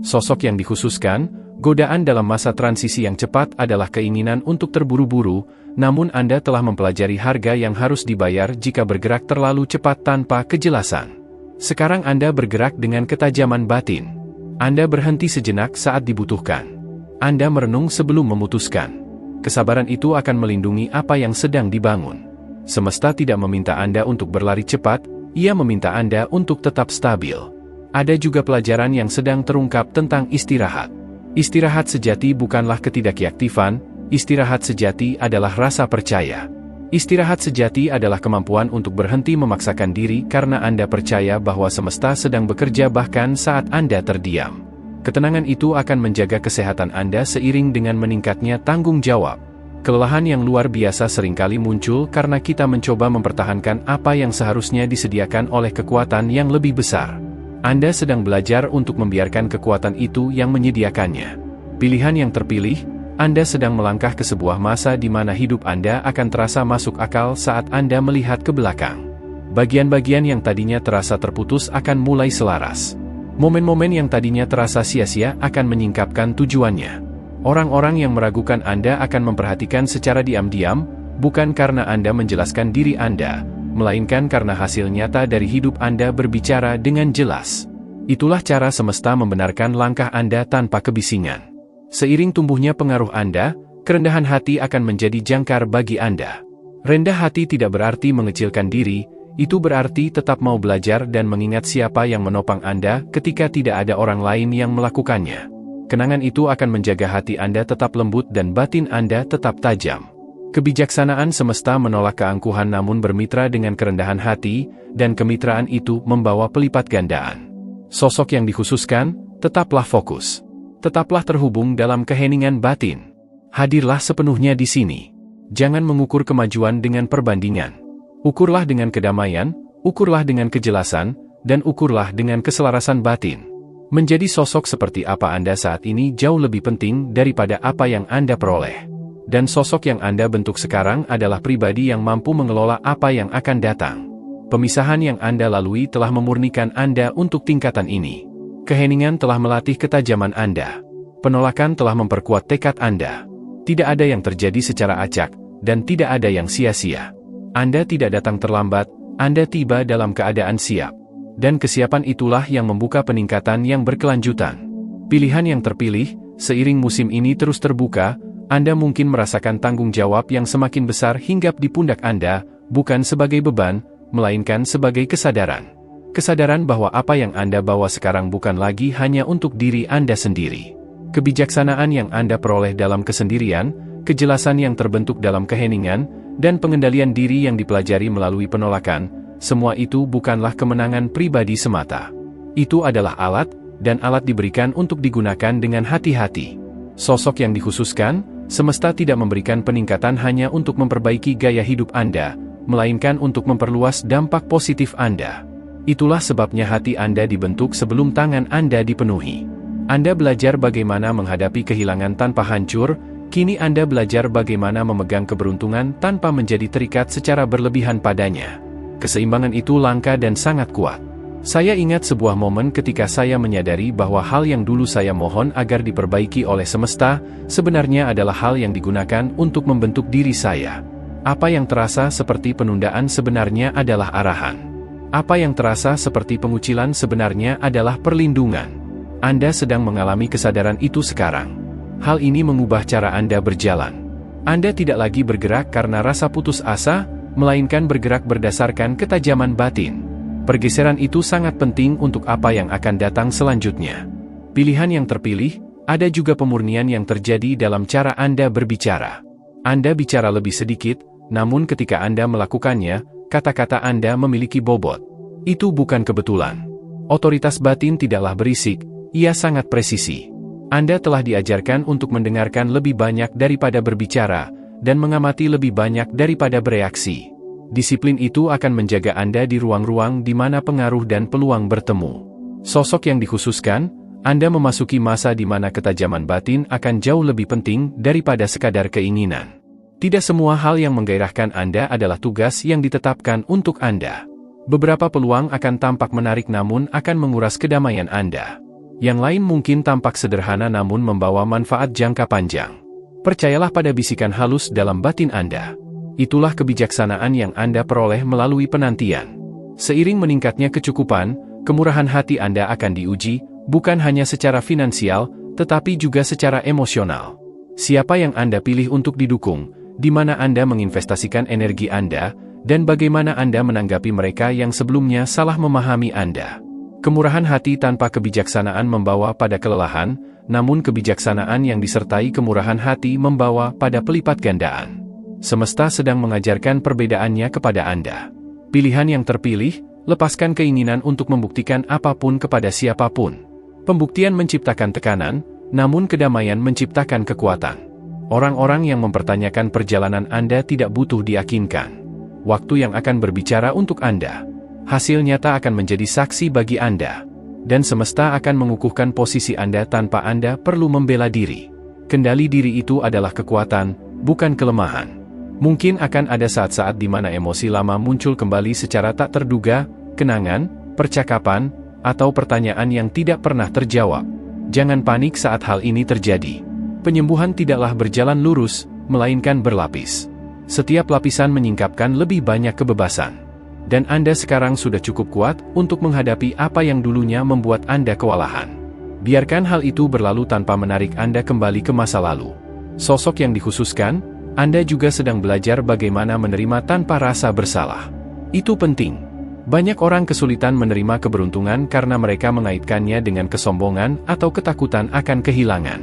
Speaker 1: Sosok yang dikhususkan, godaan dalam masa transisi yang cepat adalah keinginan untuk terburu-buru, namun Anda telah mempelajari harga yang harus dibayar jika bergerak terlalu cepat tanpa kejelasan. Sekarang Anda bergerak dengan ketajaman batin. Anda berhenti sejenak saat dibutuhkan. Anda merenung sebelum memutuskan. Kesabaran itu akan melindungi apa yang sedang dibangun. Semesta tidak meminta Anda untuk berlari cepat, ia meminta Anda untuk tetap stabil. Ada juga pelajaran yang sedang terungkap tentang istirahat. Istirahat sejati bukanlah ketidakaktifan, istirahat sejati adalah rasa percaya. Istirahat sejati adalah kemampuan untuk berhenti memaksakan diri karena Anda percaya bahwa semesta sedang bekerja bahkan saat Anda terdiam. Ketenangan itu akan menjaga kesehatan Anda seiring dengan meningkatnya tanggung jawab. Kelelahan yang luar biasa seringkali muncul karena kita mencoba mempertahankan apa yang seharusnya disediakan oleh kekuatan yang lebih besar. Anda sedang belajar untuk membiarkan kekuatan itu yang menyediakannya. Pilihan yang terpilih, Anda sedang melangkah ke sebuah masa di mana hidup Anda akan terasa masuk akal saat Anda melihat ke belakang. Bagian-bagian yang tadinya terasa terputus akan mulai selaras. Momen-momen yang tadinya terasa sia-sia akan menyingkapkan tujuannya. Orang-orang yang meragukan Anda akan memperhatikan secara diam-diam, bukan karena Anda menjelaskan diri Anda, melainkan karena hasil nyata dari hidup Anda berbicara dengan jelas. Itulah cara semesta membenarkan langkah Anda tanpa kebisingan. Seiring tumbuhnya pengaruh Anda, kerendahan hati akan menjadi jangkar bagi Anda. Rendah hati tidak berarti mengecilkan diri, itu berarti tetap mau belajar dan mengingat siapa yang menopang Anda ketika tidak ada orang lain yang melakukannya. Kenangan itu akan menjaga hati Anda tetap lembut dan batin Anda tetap tajam. Kebijaksanaan semesta menolak keangkuhan namun bermitra dengan kerendahan hati, dan kemitraan itu membawa pelipat gandaan. Sosok yang dikhususkan, tetaplah fokus. Tetaplah terhubung dalam keheningan batin. Hadirlah sepenuhnya di sini. Jangan mengukur kemajuan dengan perbandingan. Ukurlah dengan kedamaian, ukurlah dengan kejelasan, dan ukurlah dengan keselarasan batin. Menjadi sosok seperti apa Anda saat ini jauh lebih penting daripada apa yang Anda peroleh. Dan sosok yang Anda bentuk sekarang adalah pribadi yang mampu mengelola apa yang akan datang. Pemisahan yang Anda lalui telah memurnikan Anda untuk tingkatan ini. Keheningan telah melatih ketajaman Anda. Penolakan telah memperkuat tekad Anda. Tidak ada yang terjadi secara acak, dan tidak ada yang sia-sia. Anda tidak datang terlambat, Anda tiba dalam keadaan siap. Dan kesiapan itulah yang membuka peningkatan yang berkelanjutan. Pilihan yang terpilih, seiring musim ini terus terbuka, Anda mungkin merasakan tanggung jawab yang semakin besar hinggap di pundak Anda, bukan sebagai beban, melainkan sebagai kesadaran. Kesadaran bahwa apa yang Anda bawa sekarang bukan lagi hanya untuk diri Anda sendiri. Kebijaksanaan yang Anda peroleh dalam kesendirian, kejelasan yang terbentuk dalam keheningan, dan pengendalian diri yang dipelajari melalui penolakan, semua itu bukanlah kemenangan pribadi semata. Itu adalah alat, dan alat diberikan untuk digunakan dengan hati-hati. Sosok yang dikhususkan, semesta tidak memberikan peningkatan hanya untuk memperbaiki gaya hidup Anda, melainkan untuk memperluas dampak positif Anda. Itulah sebabnya hati Anda dibentuk sebelum tangan Anda dipenuhi. Anda belajar bagaimana menghadapi kehilangan tanpa hancur, kini Anda belajar bagaimana memegang keberuntungan tanpa menjadi terikat secara berlebihan padanya. Keseimbangan itu langka dan sangat kuat. Saya ingat sebuah momen ketika saya menyadari bahwa hal yang dulu saya mohon agar diperbaiki oleh semesta, sebenarnya adalah hal yang digunakan untuk membentuk diri saya. Apa yang terasa seperti penundaan sebenarnya adalah arahan. Apa yang terasa seperti pengucilan sebenarnya adalah perlindungan. Anda sedang mengalami kesadaran itu sekarang. Hal ini mengubah cara Anda berjalan. Anda tidak lagi bergerak karena rasa putus asa, melainkan bergerak berdasarkan ketajaman batin. Pergeseran itu sangat penting untuk apa yang akan datang selanjutnya. Pilihan yang terpilih, ada juga pemurnian yang terjadi dalam cara Anda berbicara. Anda bicara lebih sedikit, namun ketika Anda melakukannya, kata-kata Anda memiliki bobot. Itu bukan kebetulan. Otoritas batin tidaklah berisik, ia sangat presisi. Anda telah diajarkan untuk mendengarkan lebih banyak daripada berbicara, dan mengamati lebih banyak daripada bereaksi. Disiplin itu akan menjaga Anda di ruang-ruang di mana pengaruh dan peluang bertemu. Sosok yang dikhususkan, Anda memasuki masa di mana ketajaman batin akan jauh lebih penting daripada sekadar keinginan. Tidak semua hal yang menggairahkan Anda adalah tugas yang ditetapkan untuk Anda. Beberapa peluang akan tampak menarik namun akan menguras kedamaian Anda. Yang lain mungkin tampak sederhana namun membawa manfaat jangka panjang. Percayalah pada bisikan halus dalam batin Anda. Itulah kebijaksanaan yang Anda peroleh melalui penantian. Seiring meningkatnya kecukupan, kemurahan hati Anda akan diuji, bukan hanya secara finansial, tetapi juga secara emosional. Siapa yang Anda pilih untuk didukung, di mana Anda menginvestasikan energi Anda, dan bagaimana Anda menanggapi mereka yang sebelumnya salah memahami Anda. Kemurahan hati tanpa kebijaksanaan membawa pada kelelahan, namun kebijaksanaan yang disertai kemurahan hati membawa pada pelipat gandaan. Semesta sedang mengajarkan perbedaannya kepada Anda. Pilihan yang terpilih, lepaskan keinginan untuk membuktikan apapun kepada siapapun. Pembuktian menciptakan tekanan, namun kedamaian menciptakan kekuatan. Orang-orang yang mempertanyakan perjalanan Anda tidak butuh diyakinkan. Waktu yang akan berbicara untuk Anda. Hasil nyata akan menjadi saksi bagi Anda. Dan semesta akan mengukuhkan posisi Anda tanpa Anda perlu membela diri. Kendali diri itu adalah kekuatan, bukan kelemahan. Mungkin akan ada saat-saat di mana emosi lama muncul kembali secara tak terduga, kenangan, percakapan, atau pertanyaan yang tidak pernah terjawab. Jangan panik saat hal ini terjadi. Penyembuhan tidaklah berjalan lurus, melainkan berlapis. Setiap lapisan menyingkapkan lebih banyak kebebasan. Dan Anda sekarang sudah cukup kuat untuk menghadapi apa yang dulunya membuat Anda kewalahan. Biarkan hal itu berlalu tanpa menarik Anda kembali ke masa lalu. Sosok yang dikhususkan, Anda juga sedang belajar bagaimana menerima tanpa rasa bersalah. Itu penting. Banyak orang kesulitan menerima keberuntungan karena mereka mengaitkannya dengan kesombongan atau ketakutan akan kehilangan.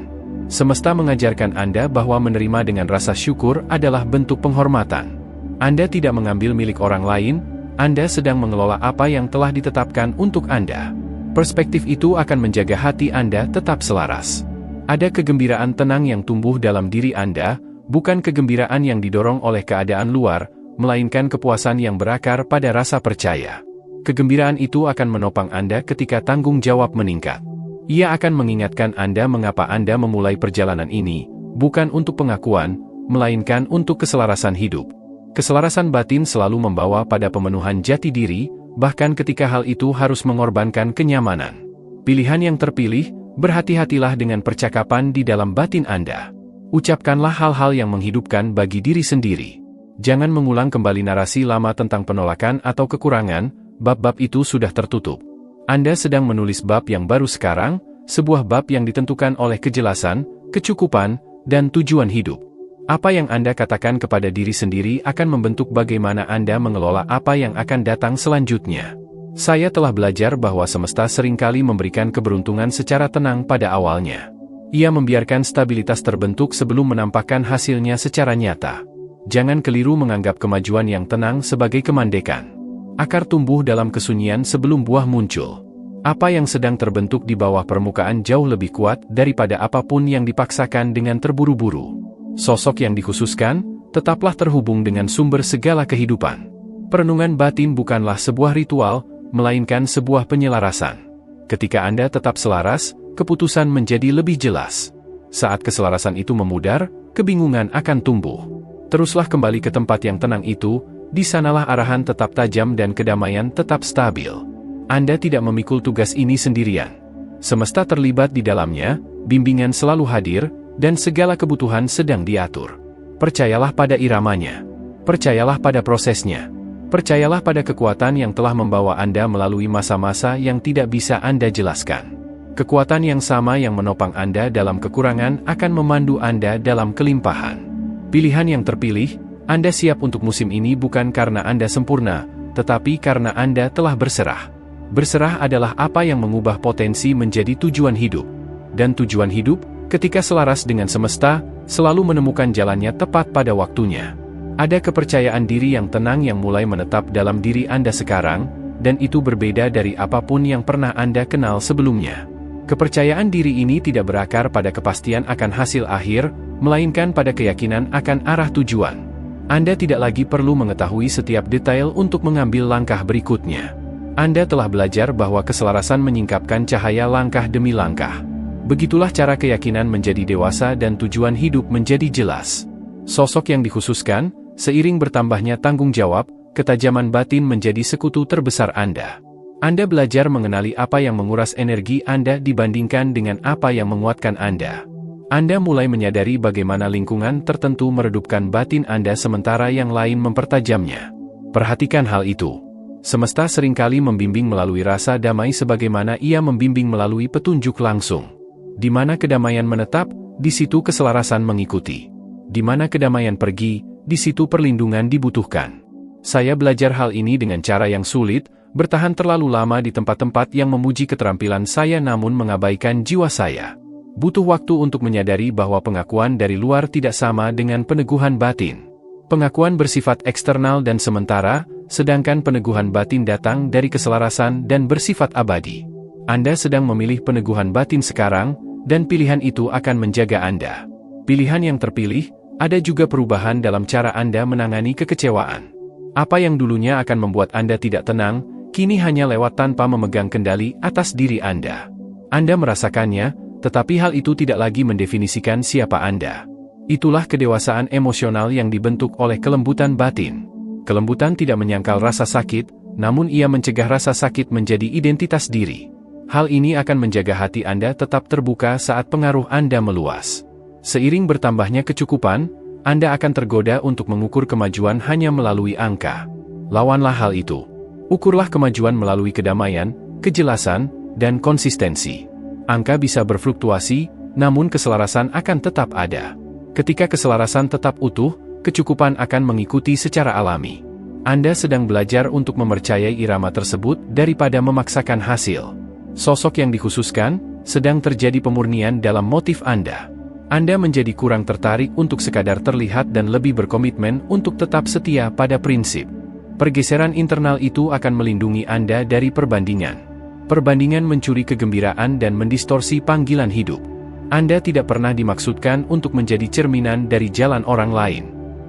Speaker 1: Semesta mengajarkan Anda bahwa menerima dengan rasa syukur adalah bentuk penghormatan. Anda tidak mengambil milik orang lain, Anda sedang mengelola apa yang telah ditetapkan untuk Anda. Perspektif itu akan menjaga hati Anda tetap selaras. Ada kegembiraan tenang yang tumbuh dalam diri Anda, bukan kegembiraan yang didorong oleh keadaan luar, melainkan kepuasan yang berakar pada rasa percaya. Kegembiraan itu akan menopang Anda ketika tanggung jawab meningkat. Ia akan mengingatkan Anda mengapa Anda memulai perjalanan ini, bukan untuk pengakuan, melainkan untuk keselarasan hidup. Keselarasan batin selalu membawa pada pemenuhan jati diri, bahkan ketika hal itu harus mengorbankan kenyamanan. Pilihan yang terpilih, berhati-hatilah dengan percakapan di dalam batin Anda. Ucapkanlah hal-hal yang menghidupkan bagi diri sendiri. Jangan mengulang kembali narasi lama tentang penolakan atau kekurangan, bab-bab itu sudah tertutup. Anda sedang menulis bab yang baru sekarang, sebuah bab yang ditentukan oleh kejelasan, kecukupan, dan tujuan hidup. Apa yang Anda katakan kepada diri sendiri akan membentuk bagaimana Anda mengelola apa yang akan datang selanjutnya. Saya telah belajar bahwa semesta seringkali memberikan keberuntungan secara tenang pada awalnya. Ia membiarkan stabilitas terbentuk sebelum menampakkan hasilnya secara nyata. Jangan keliru menganggap kemajuan yang tenang sebagai kemandekan. Akar tumbuh dalam kesunyian sebelum buah muncul. Apa yang sedang terbentuk di bawah permukaan jauh lebih kuat daripada apapun yang dipaksakan dengan terburu-buru. Sosok yang dikhususkan, tetaplah terhubung dengan sumber segala kehidupan. Perenungan batin bukanlah sebuah ritual, melainkan sebuah penyelarasan. Ketika Anda tetap selaras, keputusan menjadi lebih jelas. Saat keselarasan itu memudar, kebingungan akan tumbuh. Teruslah kembali ke tempat yang tenang itu, di sanalah arahan tetap tajam dan kedamaian tetap stabil. Anda tidak memikul tugas ini sendirian. Semesta terlibat di dalamnya, bimbingan selalu hadir, dan segala kebutuhan sedang diatur. Percayalah pada iramanya. Percayalah pada prosesnya. Percayalah pada kekuatan yang telah membawa Anda melalui masa-masa yang tidak bisa Anda jelaskan. Kekuatan yang sama yang menopang Anda dalam kekurangan akan memandu Anda dalam kelimpahan. Pilihan yang terpilih, Anda siap untuk musim ini bukan karena Anda sempurna, tetapi karena Anda telah berserah. Berserah adalah apa yang mengubah potensi menjadi tujuan hidup. Dan tujuan hidup, ketika selaras dengan semesta, selalu menemukan jalannya tepat pada waktunya. Ada kepercayaan diri yang tenang yang mulai menetap dalam diri Anda sekarang, dan itu berbeda dari apapun yang pernah Anda kenal sebelumnya. Kepercayaan diri ini tidak berakar pada kepastian akan hasil akhir, melainkan pada keyakinan akan arah tujuan. Anda tidak lagi perlu mengetahui setiap detail untuk mengambil langkah berikutnya. Anda telah belajar bahwa keselarasan menyingkapkan cahaya langkah demi langkah. Begitulah cara keyakinan menjadi dewasa dan tujuan hidup menjadi jelas. Sosok yang dikhususkan, seiring bertambahnya tanggung jawab, ketajaman batin menjadi sekutu terbesar Anda. Anda belajar mengenali apa yang menguras energi Anda dibandingkan dengan apa yang menguatkan Anda. Anda mulai menyadari bagaimana lingkungan tertentu meredupkan batin Anda sementara yang lain mempertajamnya. Perhatikan hal itu. Semesta seringkali membimbing melalui rasa damai sebagaimana ia membimbing melalui petunjuk langsung. Di mana kedamaian menetap, di situ keselarasan mengikuti. Di mana kedamaian pergi, di situ perlindungan dibutuhkan. Saya belajar hal ini dengan cara yang sulit, bertahan terlalu lama di tempat-tempat yang memuji keterampilan saya namun mengabaikan jiwa saya. Butuh waktu untuk menyadari bahwa pengakuan dari luar tidak sama dengan peneguhan batin. Pengakuan bersifat eksternal dan sementara, sedangkan peneguhan batin datang dari keselarasan dan bersifat abadi. Anda sedang memilih peneguhan batin sekarang, dan pilihan itu akan menjaga Anda. Pilihan yang terpilih, ada juga perubahan dalam cara Anda menangani kekecewaan. Apa yang dulunya akan membuat Anda tidak tenang, kini hanya lewat tanpa memegang kendali atas diri Anda. Anda merasakannya, tetapi hal itu tidak lagi mendefinisikan siapa Anda. Itulah kedewasaan emosional yang dibentuk oleh kelembutan batin. Kelembutan tidak menyangkal rasa sakit, namun ia mencegah rasa sakit menjadi identitas diri. Hal ini akan menjaga hati Anda tetap terbuka saat pengaruh Anda meluas. Seiring bertambahnya kecukupan, Anda akan tergoda untuk mengukur kemajuan hanya melalui angka. Lawanlah hal itu. Ukurlah kemajuan melalui kedamaian, kejelasan, dan konsistensi. Angka bisa berfluktuasi, namun keselarasan akan tetap ada. Ketika keselarasan tetap utuh, kecukupan akan mengikuti secara alami. Anda sedang belajar untuk mempercayai irama tersebut daripada memaksakan hasil. Sosok yang dikhususkan, sedang terjadi pemurnian dalam motif Anda. Anda menjadi kurang tertarik untuk sekadar terlihat dan lebih berkomitmen untuk tetap setia pada prinsip. Pergeseran internal itu akan melindungi Anda dari perbandingan. Perbandingan mencuri kegembiraan dan mendistorsi panggilan hidup. Anda tidak pernah dimaksudkan untuk menjadi cerminan dari jalan orang lain.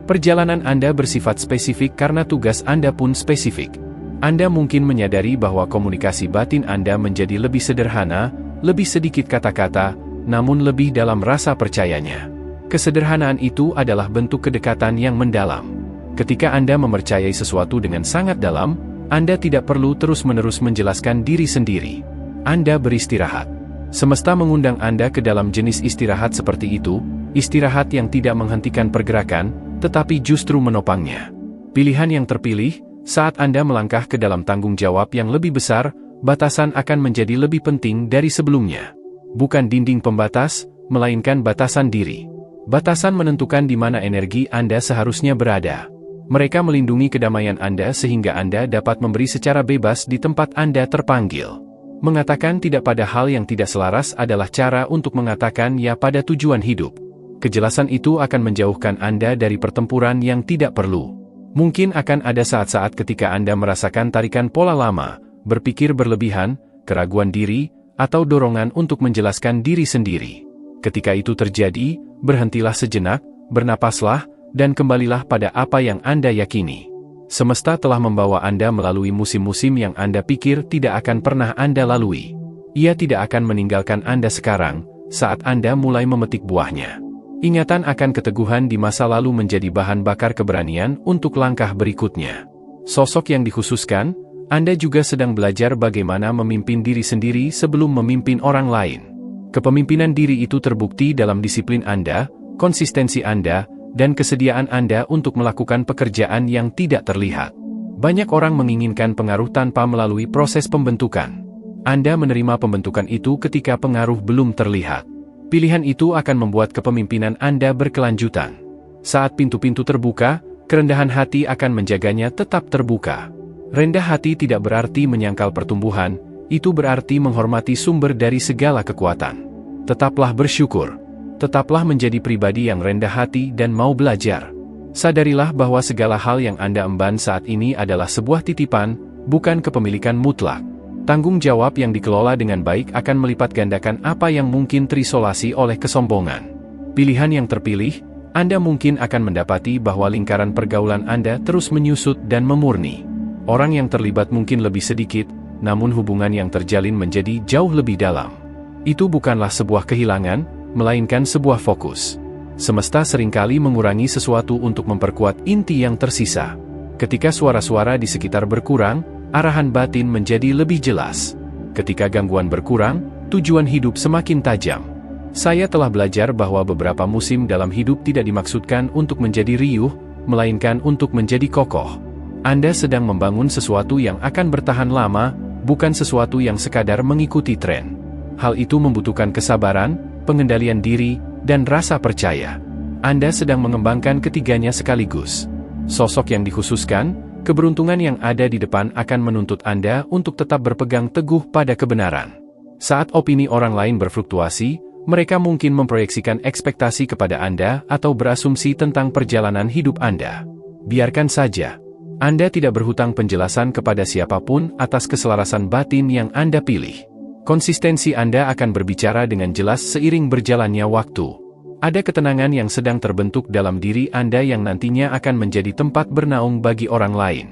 Speaker 1: Perjalanan Anda bersifat spesifik karena tugas Anda pun spesifik. Anda mungkin menyadari bahwa komunikasi batin Anda menjadi lebih sederhana, lebih sedikit kata-kata, namun lebih dalam rasa percayanya. Kesederhanaan itu adalah bentuk kedekatan yang mendalam. Ketika Anda mempercayai sesuatu dengan sangat dalam, Anda tidak perlu terus-menerus menjelaskan diri sendiri. Anda beristirahat. Semesta mengundang Anda ke dalam jenis istirahat seperti itu, istirahat yang tidak menghentikan pergerakan, tetapi justru menopangnya. Pilihan yang terpilih, saat Anda melangkah ke dalam tanggung jawab yang lebih besar, batasan akan menjadi lebih penting dari sebelumnya. Bukan dinding pembatas, melainkan batasan diri. Batasan menentukan di mana energi Anda seharusnya berada. Mereka melindungi kedamaian Anda sehingga Anda dapat memberi secara bebas di tempat Anda terpanggil. Mengatakan tidak pada hal yang tidak selaras adalah cara untuk mengatakan ya pada tujuan hidup. Kejelasan itu akan menjauhkan Anda dari pertempuran yang tidak perlu. Mungkin akan ada saat-saat ketika Anda merasakan tarikan pola lama, berpikir berlebihan, keraguan diri, atau dorongan untuk menjelaskan diri sendiri. Ketika itu terjadi, berhentilah sejenak, bernapaslah, dan kembalilah pada apa yang Anda yakini. Semesta telah membawa Anda melalui musim-musim yang Anda pikir tidak akan pernah Anda lalui. Ia tidak akan meninggalkan Anda sekarang, saat Anda mulai memetik buahnya. Ingatan akan keteguhan di masa lalu menjadi bahan bakar keberanian untuk langkah berikutnya. Sosok yang dikhususkan, Anda juga sedang belajar bagaimana memimpin diri sendiri sebelum memimpin orang lain. Kepemimpinan diri itu terbukti dalam disiplin Anda, konsistensi Anda, dan kesediaan Anda untuk melakukan pekerjaan yang tidak terlihat. Banyak orang menginginkan pengaruh tanpa melalui proses pembentukan. Anda menerima pembentukan itu ketika pengaruh belum terlihat. Pilihan itu akan membuat kepemimpinan Anda berkelanjutan. Saat pintu-pintu terbuka, kerendahan hati akan menjaganya tetap terbuka. Rendah hati tidak berarti menyangkal pertumbuhan, itu berarti menghormati sumber dari segala kekuatan. Tetaplah bersyukur. Tetaplah menjadi pribadi yang rendah hati dan mau belajar. Sadarilah bahwa segala hal yang Anda emban saat ini adalah sebuah titipan, bukan kepemilikan mutlak. Tanggung jawab yang dikelola dengan baik akan melipat gandakan apa yang mungkin terisolasi oleh kesombongan. Pilihan yang terpilih, Anda mungkin akan mendapati bahwa lingkaran pergaulan Anda terus menyusut dan memurni. Orang yang terlibat mungkin lebih sedikit, namun hubungan yang terjalin menjadi jauh lebih dalam. Itu bukanlah sebuah kehilangan, melainkan sebuah fokus. Semesta seringkali mengurangi sesuatu untuk memperkuat inti yang tersisa. Ketika suara-suara di sekitar berkurang, arahan batin menjadi lebih jelas. Ketika gangguan berkurang, tujuan hidup semakin tajam. Saya telah belajar bahwa beberapa musim dalam hidup tidak dimaksudkan untuk menjadi riuh, melainkan untuk menjadi kokoh. Anda sedang membangun sesuatu yang akan bertahan lama, bukan sesuatu yang sekadar mengikuti tren. Hal itu membutuhkan kesabaran, pengendalian diri, dan rasa percaya. Anda sedang mengembangkan ketiganya sekaligus. Sosok yang dikhususkan, keberuntungan yang ada di depan akan menuntut Anda untuk tetap berpegang teguh pada kebenaran. Saat opini orang lain berfluktuasi, mereka mungkin memproyeksikan ekspektasi kepada Anda atau berasumsi tentang perjalanan hidup Anda. Biarkan saja. Anda tidak berhutang penjelasan kepada siapapun atas keselarasan batin yang Anda pilih. Konsistensi Anda akan berbicara dengan jelas seiring berjalannya waktu. Ada ketenangan yang sedang terbentuk dalam diri Anda yang nantinya akan menjadi tempat bernaung bagi orang lain.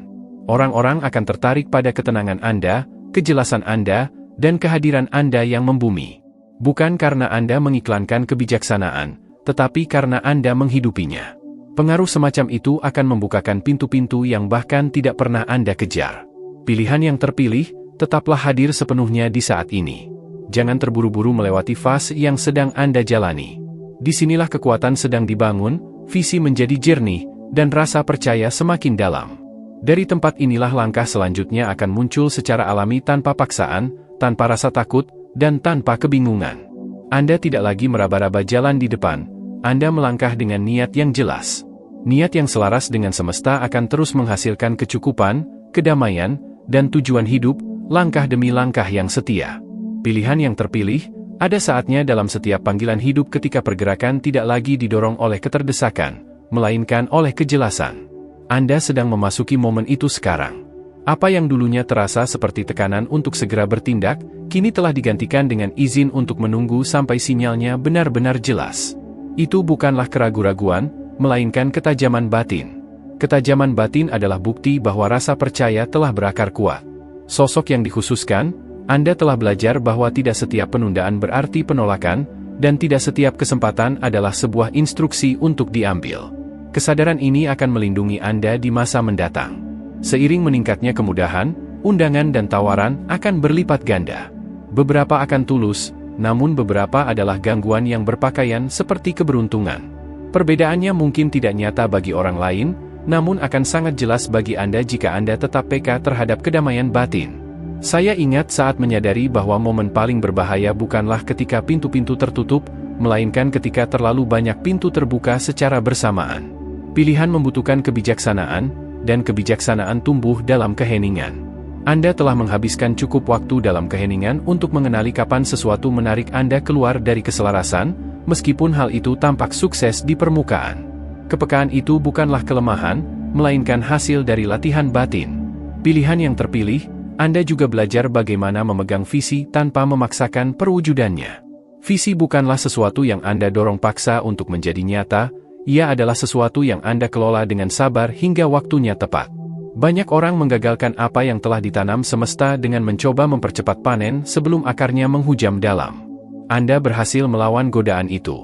Speaker 1: Orang-orang akan tertarik pada ketenangan Anda, kejelasan Anda, dan kehadiran Anda yang membumi. Bukan karena Anda mengiklankan kebijaksanaan, tetapi karena Anda menghidupinya. Pengaruh semacam itu akan membukakan pintu-pintu yang bahkan tidak pernah Anda kejar. Pilihan yang terpilih, tetaplah hadir sepenuhnya di saat ini. Jangan terburu-buru melewati fase yang sedang Anda jalani. Disinilah kekuatan sedang dibangun, visi menjadi jernih, dan rasa percaya semakin dalam. Dari tempat inilah langkah selanjutnya akan muncul secara alami tanpa paksaan, tanpa rasa takut, dan tanpa kebingungan. Anda tidak lagi meraba-raba jalan di depan, Anda melangkah dengan niat yang jelas. Niat yang selaras dengan semesta akan terus menghasilkan kecukupan, kedamaian, dan tujuan hidup, langkah demi langkah yang setia. Pilihan yang terpilih, ada saatnya dalam setiap panggilan hidup ketika pergerakan tidak lagi didorong oleh keterdesakan, melainkan oleh kejelasan. Anda sedang memasuki momen itu sekarang. Apa yang dulunya terasa seperti tekanan untuk segera bertindak, kini telah digantikan dengan izin untuk menunggu sampai sinyalnya benar-benar jelas. Itu bukanlah keraguan-raguan, melainkan ketajaman batin. Ketajaman batin adalah bukti bahwa rasa percaya telah berakar kuat. Sosok yang dikhususkan, Anda telah belajar bahwa tidak setiap penundaan berarti penolakan, dan tidak setiap kesempatan adalah sebuah instruksi untuk diambil. Kesadaran ini akan melindungi Anda di masa mendatang. Seiring meningkatnya kemudahan, undangan dan tawaran akan berlipat ganda. Beberapa akan tulus, namun beberapa adalah gangguan yang berpakaian seperti keberuntungan. Perbedaannya mungkin tidak nyata bagi orang lain, namun akan sangat jelas bagi Anda jika Anda tetap peka terhadap kedamaian batin. Saya ingat saat menyadari bahwa momen paling berbahaya bukanlah ketika pintu-pintu tertutup, melainkan ketika terlalu banyak pintu terbuka secara bersamaan. Pilihan membutuhkan kebijaksanaan, dan kebijaksanaan tumbuh dalam keheningan. Anda telah menghabiskan cukup waktu dalam keheningan untuk mengenali kapan sesuatu menarik Anda keluar dari keselarasan, meskipun hal itu tampak sukses di permukaan. Kepekaan itu bukanlah kelemahan, melainkan hasil dari latihan batin. Pilihan yang terpilih, Anda juga belajar bagaimana memegang visi tanpa memaksakan perwujudannya. Visi bukanlah sesuatu yang Anda dorong paksa untuk menjadi nyata, ia adalah sesuatu yang Anda kelola dengan sabar hingga waktunya tepat. Banyak orang menggagalkan apa yang telah ditanam semesta dengan mencoba mempercepat panen sebelum akarnya menghujam dalam. Anda berhasil melawan godaan itu.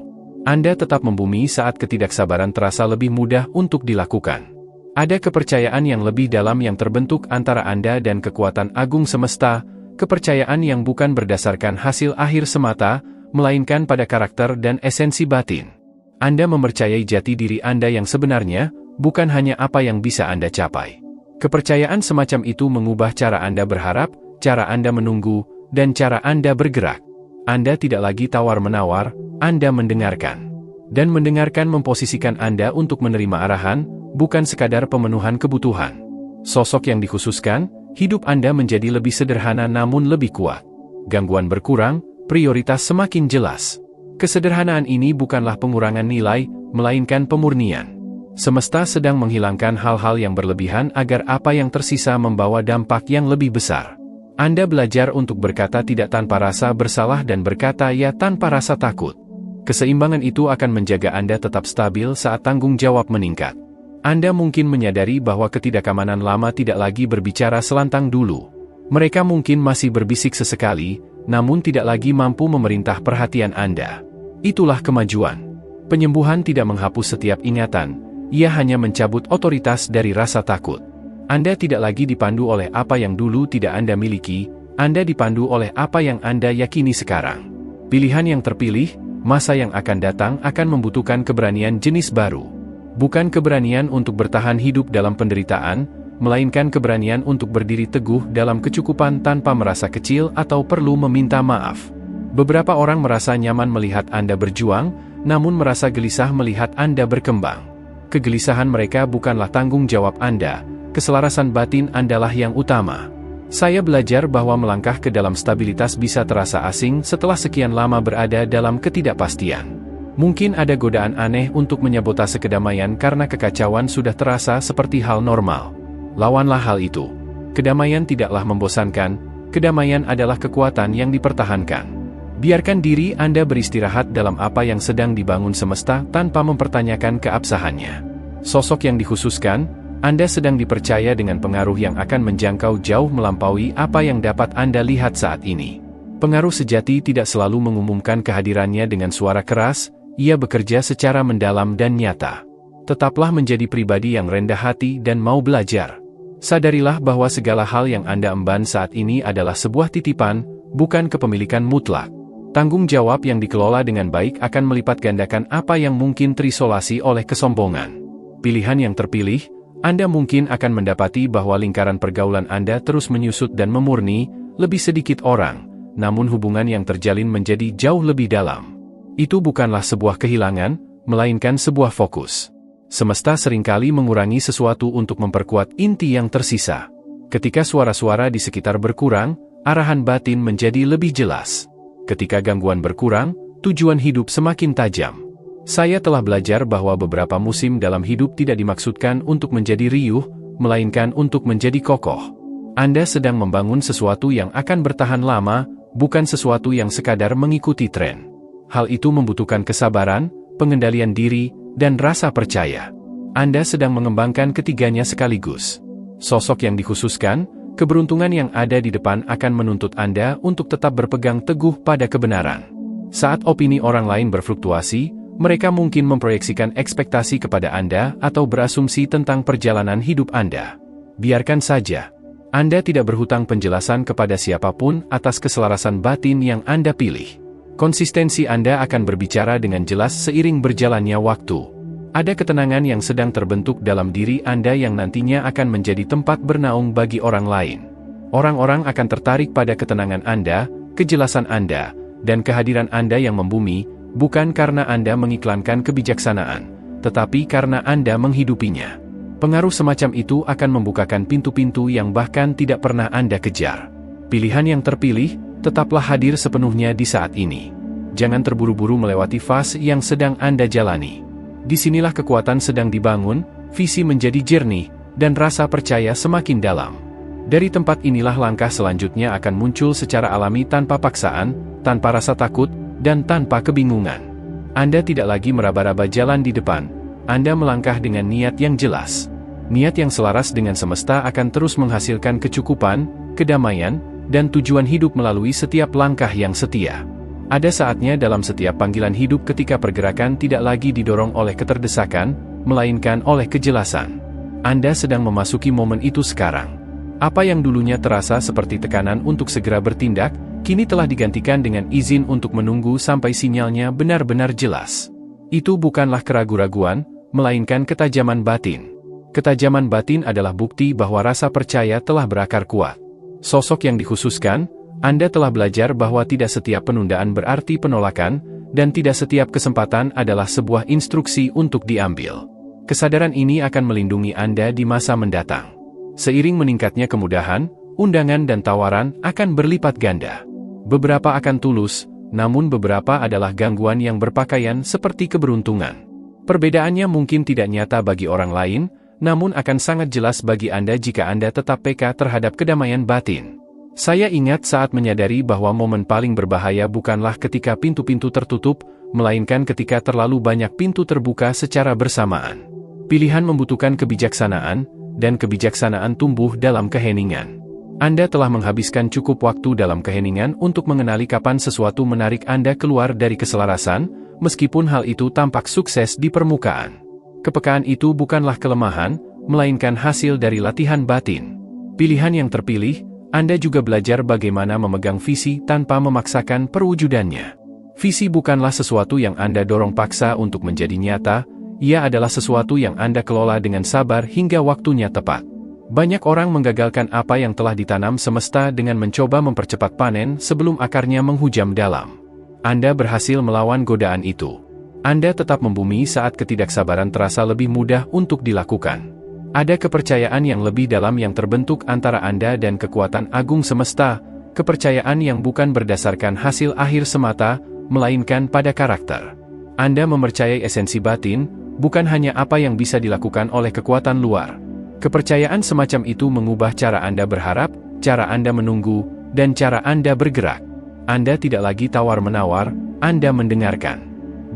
Speaker 1: Anda tetap membumi saat ketidaksabaran terasa lebih mudah untuk dilakukan. Ada kepercayaan yang lebih dalam yang terbentuk antara Anda dan kekuatan agung semesta, kepercayaan yang bukan berdasarkan hasil akhir semata, melainkan pada karakter dan esensi batin. Anda mempercayai jati diri Anda yang sebenarnya, bukan hanya apa yang bisa Anda capai. Kepercayaan semacam itu mengubah cara Anda berharap, cara Anda menunggu, dan cara Anda bergerak. Anda tidak lagi tawar-menawar, Anda mendengarkan. Dan mendengarkan memposisikan Anda untuk menerima arahan, bukan sekadar pemenuhan kebutuhan. Sosok yang dikhususkan, hidup Anda menjadi lebih sederhana namun lebih kuat. Gangguan berkurang, prioritas semakin jelas. Kesederhanaan ini bukanlah pengurangan nilai, melainkan pemurnian. Semesta sedang menghilangkan hal-hal yang berlebihan agar apa yang tersisa membawa dampak yang lebih besar. Anda belajar untuk berkata tidak tanpa rasa bersalah dan berkata ya tanpa rasa takut. Keseimbangan itu akan menjaga Anda tetap stabil saat tanggung jawab meningkat. Anda mungkin menyadari bahwa ketidakamanan lama tidak lagi berbicara selantang dulu. Mereka mungkin masih berbisik sesekali, namun tidak lagi mampu memerintah perhatian Anda. Itulah kemajuan. Penyembuhan tidak menghapus setiap ingatan, ia hanya mencabut otoritas dari rasa takut. Anda tidak lagi dipandu oleh apa yang dulu tidak Anda miliki, Anda dipandu oleh apa yang Anda yakini sekarang. Pilihan yang terpilih, masa yang akan datang akan membutuhkan keberanian jenis baru. Bukan keberanian untuk bertahan hidup dalam penderitaan, melainkan keberanian untuk berdiri teguh dalam kecukupan tanpa merasa kecil atau perlu meminta maaf. Beberapa orang merasa nyaman melihat Anda berjuang, namun merasa gelisah melihat Anda berkembang. Kegelisahan mereka bukanlah tanggung jawab Anda, keselarasan batin Andalah yang utama. Saya belajar bahwa melangkah ke dalam stabilitas bisa terasa asing setelah sekian lama berada dalam ketidakpastian. Mungkin ada godaan aneh untuk menyabotase kedamaian karena kekacauan sudah terasa seperti hal normal. Lawanlah hal itu. Kedamaian tidaklah membosankan, kedamaian adalah kekuatan yang dipertahankan. Biarkan diri Anda beristirahat dalam apa yang sedang dibangun semesta tanpa mempertanyakan keabsahannya. Sosok yang dikhususkan, Anda sedang dipercaya dengan pengaruh yang akan menjangkau jauh melampaui apa yang dapat Anda lihat saat ini. Pengaruh sejati tidak selalu mengumumkan kehadirannya dengan suara keras, ia bekerja secara mendalam dan nyata. Tetaplah menjadi pribadi yang rendah hati dan mau belajar. Sadarilah bahwa segala hal yang Anda emban saat ini adalah sebuah titipan, bukan kepemilikan mutlak. Tanggung jawab yang dikelola dengan baik akan melipat gandakan apa yang mungkin terisolasi oleh kesombongan. Pilihan yang terpilih, Anda mungkin akan mendapati bahwa lingkaran pergaulan Anda terus menyusut dan memurni, lebih sedikit orang, namun hubungan yang terjalin menjadi jauh lebih dalam. Itu bukanlah sebuah kehilangan, melainkan sebuah fokus. Semesta seringkali mengurangi sesuatu untuk memperkuat inti yang tersisa. Ketika suara-suara di sekitar berkurang, arahan batin menjadi lebih jelas. Ketika gangguan berkurang, tujuan hidup semakin tajam. Saya telah belajar bahwa beberapa musim dalam hidup tidak dimaksudkan untuk menjadi riuh, melainkan untuk menjadi kokoh. Anda sedang membangun sesuatu yang akan bertahan lama, bukan sesuatu yang sekadar mengikuti tren. Hal itu membutuhkan kesabaran, pengendalian diri, dan rasa percaya. Anda sedang mengembangkan ketiganya sekaligus. Sosok yang dikhususkan, keberuntungan yang ada di depan akan menuntut Anda untuk tetap berpegang teguh pada kebenaran. Saat opini orang lain berfluktuasi, mereka mungkin memproyeksikan ekspektasi kepada Anda atau berasumsi tentang perjalanan hidup Anda. Biarkan saja. Anda tidak berhutang penjelasan kepada siapapun atas keselarasan batin yang Anda pilih. Konsistensi Anda akan berbicara dengan jelas seiring berjalannya waktu. Ada ketenangan yang sedang terbentuk dalam diri Anda yang nantinya akan menjadi tempat bernaung bagi orang lain. Orang-orang akan tertarik pada ketenangan Anda, kejelasan Anda, dan kehadiran Anda yang membumi, bukan karena Anda mengiklankan kebijaksanaan, tetapi karena Anda menghidupinya. Pengaruh semacam itu akan membukakan pintu-pintu yang bahkan tidak pernah Anda kejar. Pilihan yang terpilih, tetaplah hadir sepenuhnya di saat ini. Jangan terburu-buru melewati fase yang sedang Anda jalani. Disinilah kekuatan sedang dibangun, visi menjadi jernih, dan rasa percaya semakin dalam. Dari tempat inilah langkah selanjutnya akan muncul secara alami tanpa paksaan, tanpa rasa takut, dan tanpa kebingungan. Anda tidak lagi meraba-raba jalan di depan, Anda melangkah dengan niat yang jelas. Niat yang selaras dengan semesta akan terus menghasilkan kecukupan, kedamaian, dan tujuan hidup melalui setiap langkah yang setia. Ada saatnya dalam setiap panggilan hidup ketika pergerakan tidak lagi didorong oleh keterdesakan, melainkan oleh kejelasan. Anda sedang memasuki momen itu sekarang. Apa yang dulunya terasa seperti tekanan untuk segera bertindak, kini telah digantikan dengan izin untuk menunggu sampai sinyalnya benar-benar jelas. Itu bukanlah keraguan-raguan, melainkan ketajaman batin. Ketajaman batin adalah bukti bahwa rasa percaya telah berakar kuat. Sosok yang dikhususkan, Anda telah belajar bahwa tidak setiap penundaan berarti penolakan, dan tidak setiap kesempatan adalah sebuah instruksi untuk diambil. Kesadaran ini akan melindungi Anda di masa mendatang. Seiring meningkatnya kemudahan, undangan dan tawaran akan berlipat ganda. Beberapa akan tulus, namun beberapa adalah gangguan yang berpakaian seperti keberuntungan. Perbedaannya mungkin tidak nyata bagi orang lain, namun akan sangat jelas bagi Anda jika Anda tetap peka terhadap kedamaian batin. Saya ingat saat menyadari bahwa momen paling berbahaya bukanlah ketika pintu-pintu tertutup, melainkan ketika terlalu banyak pintu terbuka secara bersamaan. Pilihan membutuhkan kebijaksanaan, dan kebijaksanaan tumbuh dalam keheningan. Anda telah menghabiskan cukup waktu dalam keheningan untuk mengenali kapan sesuatu menarik Anda keluar dari keselarasan, meskipun hal itu tampak sukses di permukaan. Kepekaan itu bukanlah kelemahan, melainkan hasil dari latihan batin. Pilihan yang terpilih, Anda juga belajar bagaimana memegang visi tanpa memaksakan perwujudannya. Visi bukanlah sesuatu yang Anda dorong paksa untuk menjadi nyata, ia adalah sesuatu yang Anda kelola dengan sabar hingga waktunya tepat. Banyak orang menggagalkan apa yang telah ditanam semesta dengan mencoba mempercepat panen sebelum akarnya menghujam dalam. Anda berhasil melawan godaan itu. Anda tetap membumi saat ketidaksabaran terasa lebih mudah untuk dilakukan. Ada kepercayaan yang lebih dalam yang terbentuk antara Anda dan kekuatan agung semesta, kepercayaan yang bukan berdasarkan hasil akhir semata, melainkan pada karakter. Anda mempercayai esensi batin, bukan hanya apa yang bisa dilakukan oleh kekuatan luar. Kepercayaan semacam itu mengubah cara Anda berharap, cara Anda menunggu, dan cara Anda bergerak. Anda tidak lagi tawar-menawar, Anda mendengarkan.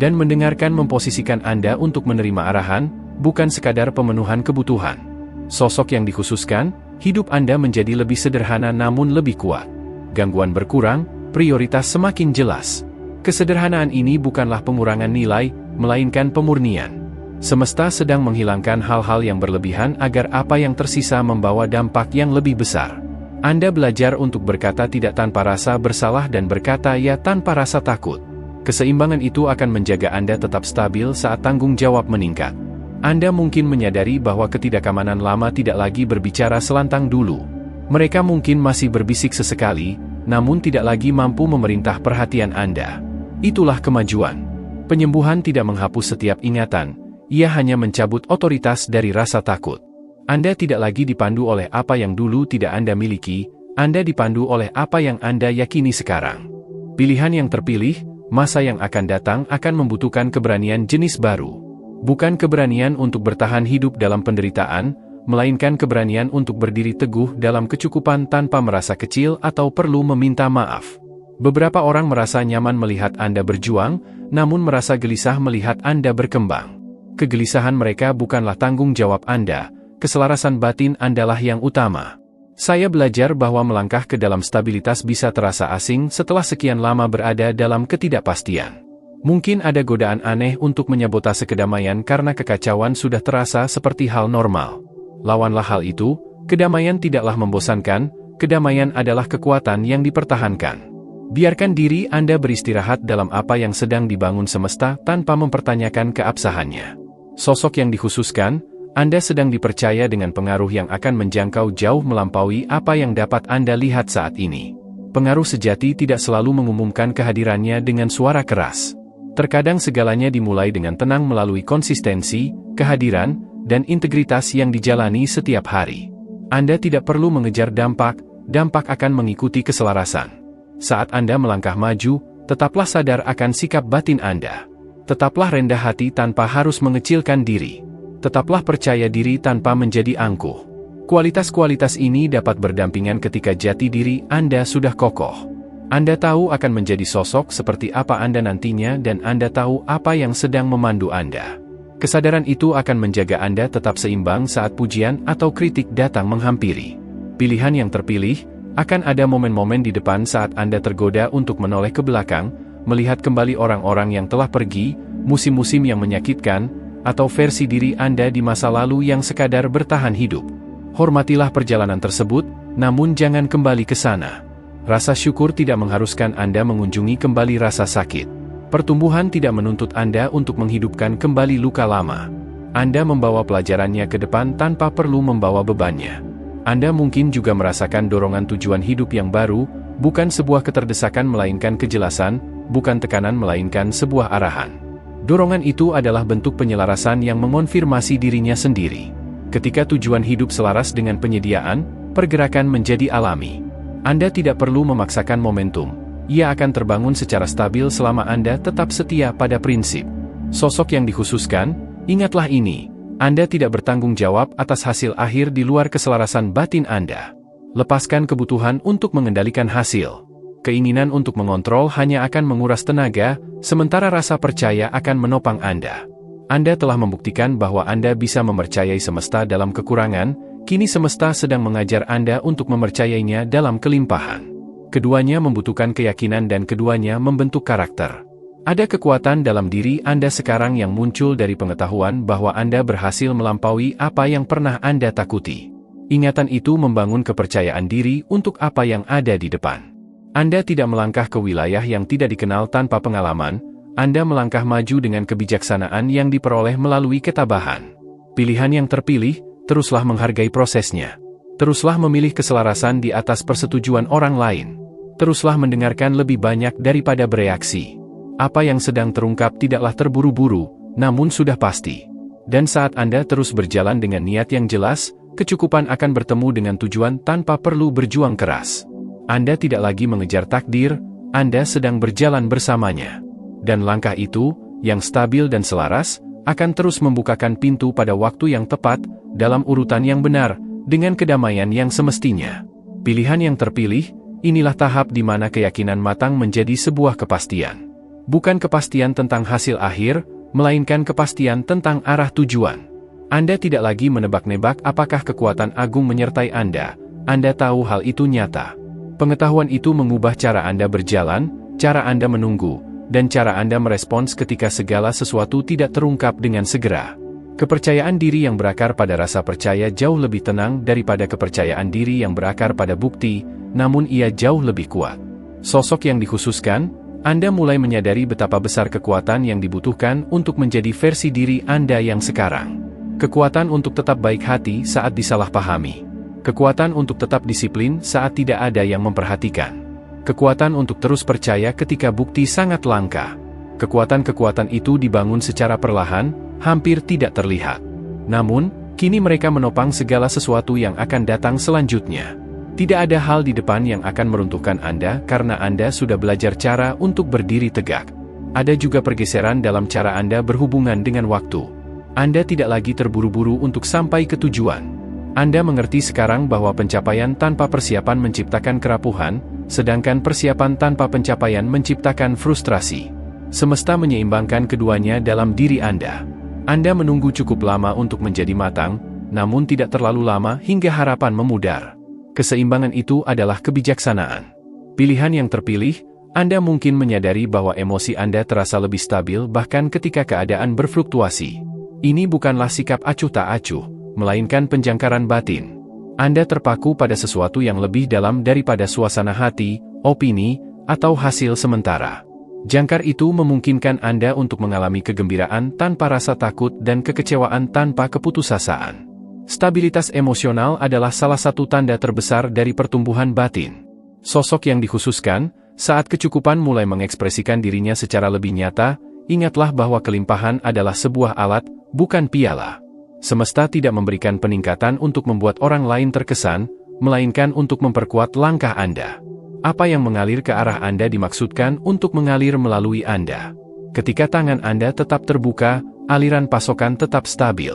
Speaker 1: Dan mendengarkan memposisikan Anda untuk menerima arahan, bukan sekadar pemenuhan kebutuhan. Sosok yang dikhususkan, hidup Anda menjadi lebih sederhana namun lebih kuat. Gangguan berkurang, prioritas semakin jelas. Kesederhanaan ini bukanlah pengurangan nilai, melainkan pemurnian. Semesta sedang menghilangkan hal-hal yang berlebihan agar apa yang tersisa membawa dampak yang lebih besar. Anda belajar untuk berkata tidak tanpa rasa bersalah dan berkata ya tanpa rasa takut. Keseimbangan itu akan menjaga Anda tetap stabil saat tanggung jawab meningkat. Anda mungkin menyadari bahwa ketidakamanan lama tidak lagi berbicara selantang dulu. Mereka mungkin masih berbisik sesekali, namun tidak lagi mampu memerintah perhatian Anda. Itulah kemajuan. Penyembuhan tidak menghapus setiap ingatan, ia hanya mencabut otoritas dari rasa takut. Anda tidak lagi dipandu oleh apa yang dulu tidak Anda miliki, Anda dipandu oleh apa yang Anda yakini sekarang. Pilihan yang terpilih, masa yang akan datang akan membutuhkan keberanian jenis baru. Bukan keberanian untuk bertahan hidup dalam penderitaan, melainkan keberanian untuk berdiri teguh dalam kecukupan tanpa merasa kecil atau perlu meminta maaf. Beberapa orang merasa nyaman melihat Anda berjuang, namun merasa gelisah melihat Anda berkembang. Kegelisahan mereka bukanlah tanggung jawab Anda, keselarasan batin Andalah yang utama. Saya belajar bahwa melangkah ke dalam stabilitas bisa terasa asing setelah sekian lama berada dalam ketidakpastian. Mungkin ada godaan aneh untuk menyabotase kedamaian karena kekacauan sudah terasa seperti hal normal. Lawanlah hal itu, kedamaian tidaklah membosankan, kedamaian adalah kekuatan yang dipertahankan. Biarkan diri Anda beristirahat dalam apa yang sedang dibangun semesta tanpa mempertanyakan keabsahannya. Sosok yang dikhususkan, Anda sedang dipercaya dengan pengaruh yang akan menjangkau jauh melampaui apa yang dapat Anda lihat saat ini. Pengaruh sejati tidak selalu mengumumkan kehadirannya dengan suara keras. Terkadang segalanya dimulai dengan tenang melalui konsistensi, kehadiran, dan integritas yang dijalani setiap hari. Anda tidak perlu mengejar dampak, dampak akan mengikuti keselarasan. Saat Anda melangkah maju, tetaplah sadar akan sikap batin Anda. Tetaplah rendah hati tanpa harus mengecilkan diri. Tetaplah percaya diri tanpa menjadi angkuh. Kualitas-kualitas ini dapat berdampingan ketika jati diri Anda sudah kokoh. Anda tahu akan menjadi sosok seperti apa Anda nantinya dan Anda tahu apa yang sedang memandu Anda. Kesadaran itu akan menjaga Anda tetap seimbang saat pujian atau kritik datang menghampiri. Pilihan yang terpilih, akan ada momen-momen di depan saat Anda tergoda untuk menoleh ke belakang, melihat kembali orang-orang yang telah pergi, musim-musim yang menyakitkan, atau versi diri Anda di masa lalu yang sekadar bertahan hidup. Hormatilah perjalanan tersebut, namun jangan kembali ke sana. Rasa syukur tidak mengharuskan Anda mengunjungi kembali rasa sakit. Pertumbuhan tidak menuntut Anda untuk menghidupkan kembali luka lama. Anda membawa pelajarannya ke depan tanpa perlu membawa bebannya. Anda mungkin juga merasakan dorongan tujuan hidup yang baru, bukan sebuah keterdesakan melainkan kejelasan, bukan tekanan melainkan sebuah arahan. Dorongan itu adalah bentuk penyelarasan yang mengonfirmasi dirinya sendiri. Ketika tujuan hidup selaras dengan penyediaan, pergerakan menjadi alami. Anda tidak perlu memaksakan momentum. Ia akan terbangun secara stabil selama Anda tetap setia pada prinsip. Sosok yang dikhususkan, ingatlah ini, Anda tidak bertanggung jawab atas hasil akhir di luar keselarasan batin Anda. Lepaskan kebutuhan untuk mengendalikan hasil. Keinginan untuk mengontrol hanya akan menguras tenaga, sementara rasa percaya akan menopang Anda. Anda telah membuktikan bahwa Anda bisa mempercayai semesta dalam kekurangan, kini semesta sedang mengajar Anda untuk mempercayainya dalam kelimpahan. Keduanya membutuhkan keyakinan dan keduanya membentuk karakter. Ada kekuatan dalam diri Anda sekarang yang muncul dari pengetahuan bahwa Anda berhasil melampaui apa yang pernah Anda takuti. Ingatan itu membangun kepercayaan diri untuk apa yang ada di depan. Anda tidak melangkah ke wilayah yang tidak dikenal tanpa pengalaman, Anda melangkah maju dengan kebijaksanaan yang diperoleh melalui ketabahan. Pilihan yang terpilih, teruslah menghargai prosesnya. Teruslah memilih keselarasan di atas persetujuan orang lain. Teruslah mendengarkan lebih banyak daripada bereaksi. Apa yang sedang terungkap tidaklah terburu-buru, namun sudah pasti. Dan saat Anda terus berjalan dengan niat yang jelas, kecukupan akan bertemu dengan tujuan tanpa perlu berjuang keras. Anda tidak lagi mengejar takdir, Anda sedang berjalan bersamanya. Dan langkah itu, yang stabil dan selaras, akan terus membukakan pintu pada waktu yang tepat, dalam urutan yang benar, dengan kedamaian yang semestinya. Pilihan yang terpilih, inilah tahap di mana keyakinan matang menjadi sebuah kepastian. Bukan kepastian tentang hasil akhir, melainkan kepastian tentang arah tujuan. Anda tidak lagi menebak-nebak apakah kekuatan agung menyertai Anda tahu hal itu nyata. Pengetahuan itu mengubah cara Anda berjalan, cara Anda menunggu, dan cara Anda merespons ketika segala sesuatu tidak terungkap dengan segera. Kepercayaan diri yang berakar pada rasa percaya jauh lebih tenang daripada kepercayaan diri yang berakar pada bukti, namun ia jauh lebih kuat. Sosok yang dikhususkan, Anda mulai menyadari betapa besar kekuatan yang dibutuhkan untuk menjadi versi diri Anda yang sekarang. Kekuatan untuk tetap baik hati saat disalahpahami. Kekuatan untuk tetap disiplin saat tidak ada yang memperhatikan. Kekuatan untuk terus percaya ketika bukti sangat langka. Kekuatan-kekuatan itu dibangun secara perlahan, hampir tidak terlihat. Namun, kini mereka menopang segala sesuatu yang akan datang selanjutnya. Tidak ada hal di depan yang akan meruntuhkan Anda karena Anda sudah belajar cara untuk berdiri tegak. Ada juga pergeseran dalam cara Anda berhubungan dengan waktu. Anda tidak lagi terburu-buru untuk sampai ke tujuan. Anda mengerti sekarang bahwa pencapaian tanpa persiapan menciptakan kerapuhan, sedangkan persiapan tanpa pencapaian menciptakan frustrasi. Semesta menyeimbangkan keduanya dalam diri Anda. Anda menunggu cukup lama untuk menjadi matang, namun tidak terlalu lama hingga harapan memudar. Keseimbangan itu adalah kebijaksanaan. Pilihan yang terpilih, Anda mungkin menyadari bahwa emosi Anda terasa lebih stabil bahkan ketika keadaan berfluktuasi. Ini bukanlah sikap acuh tak acuh, melainkan penjangkaran batin. Anda terpaku pada sesuatu yang lebih dalam daripada suasana hati, opini, atau hasil sementara. Jangkar itu memungkinkan Anda untuk mengalami kegembiraan tanpa rasa takut dan kekecewaan tanpa keputusasaan. Stabilitas emosional adalah salah satu tanda terbesar dari pertumbuhan batin. Sosok yang dikhususkan, saat kecukupan mulai mengekspresikan dirinya secara lebih nyata, ingatlah bahwa kelimpahan adalah sebuah alat, bukan piala. Semesta tidak memberikan peningkatan untuk membuat orang lain terkesan, melainkan untuk memperkuat langkah Anda. Apa yang mengalir ke arah Anda dimaksudkan untuk mengalir melalui Anda. Ketika tangan Anda tetap terbuka, aliran pasokan tetap stabil.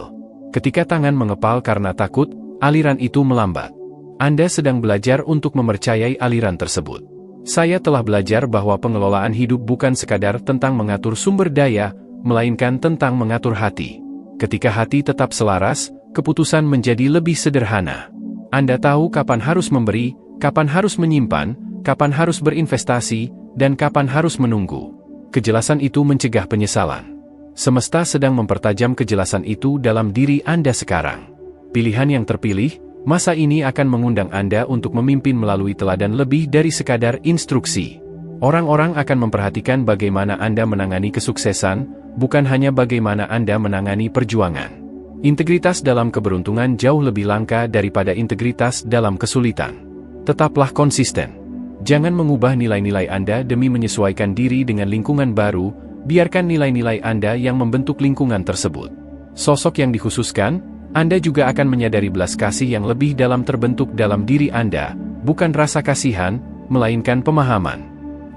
Speaker 1: Ketika tangan mengepal karena takut, aliran itu melambat. Anda sedang belajar untuk mempercayai aliran tersebut. Saya telah belajar bahwa pengelolaan hidup bukan sekadar tentang mengatur sumber daya, melainkan tentang mengatur hati. Ketika hati tetap selaras, keputusan menjadi lebih sederhana. Anda tahu kapan harus memberi, kapan harus menyimpan, kapan harus berinvestasi, dan kapan harus menunggu. Kejelasan itu mencegah penyesalan. Semesta sedang mempertajam kejelasan itu dalam diri Anda sekarang. Pilihan yang terpilih, masa ini akan mengundang Anda untuk memimpin melalui teladan lebih dari sekadar instruksi. Orang-orang akan memperhatikan bagaimana Anda menangani kesuksesan, bukan hanya bagaimana Anda menangani perjuangan. Integritas dalam keberuntungan jauh lebih langka daripada integritas dalam kesulitan. Tetaplah konsisten. Jangan mengubah nilai-nilai Anda demi menyesuaikan diri dengan lingkungan baru, biarkan nilai-nilai Anda yang membentuk lingkungan tersebut. Sosok yang dikhususkan, Anda juga akan menyadari belas kasih yang lebih dalam terbentuk dalam diri Anda, bukan rasa kasihan, melainkan pemahaman.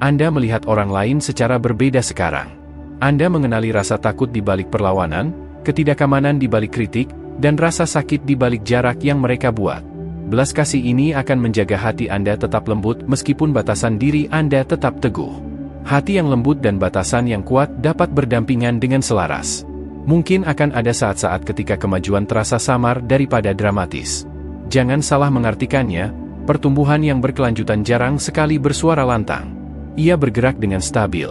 Speaker 1: Anda melihat orang lain secara berbeda sekarang. Anda mengenali rasa takut di balik perlawanan, ketidakamanan di balik kritik, dan rasa sakit di balik jarak yang mereka buat. Belas kasih ini akan menjaga hati Anda tetap lembut meskipun batasan diri Anda tetap teguh. Hati yang lembut dan batasan yang kuat dapat berdampingan dengan selaras. Mungkin akan ada saat-saat ketika kemajuan terasa samar daripada dramatis. Jangan salah mengartikannya, pertumbuhan yang berkelanjutan jarang sekali bersuara lantang. Ia bergerak dengan stabil.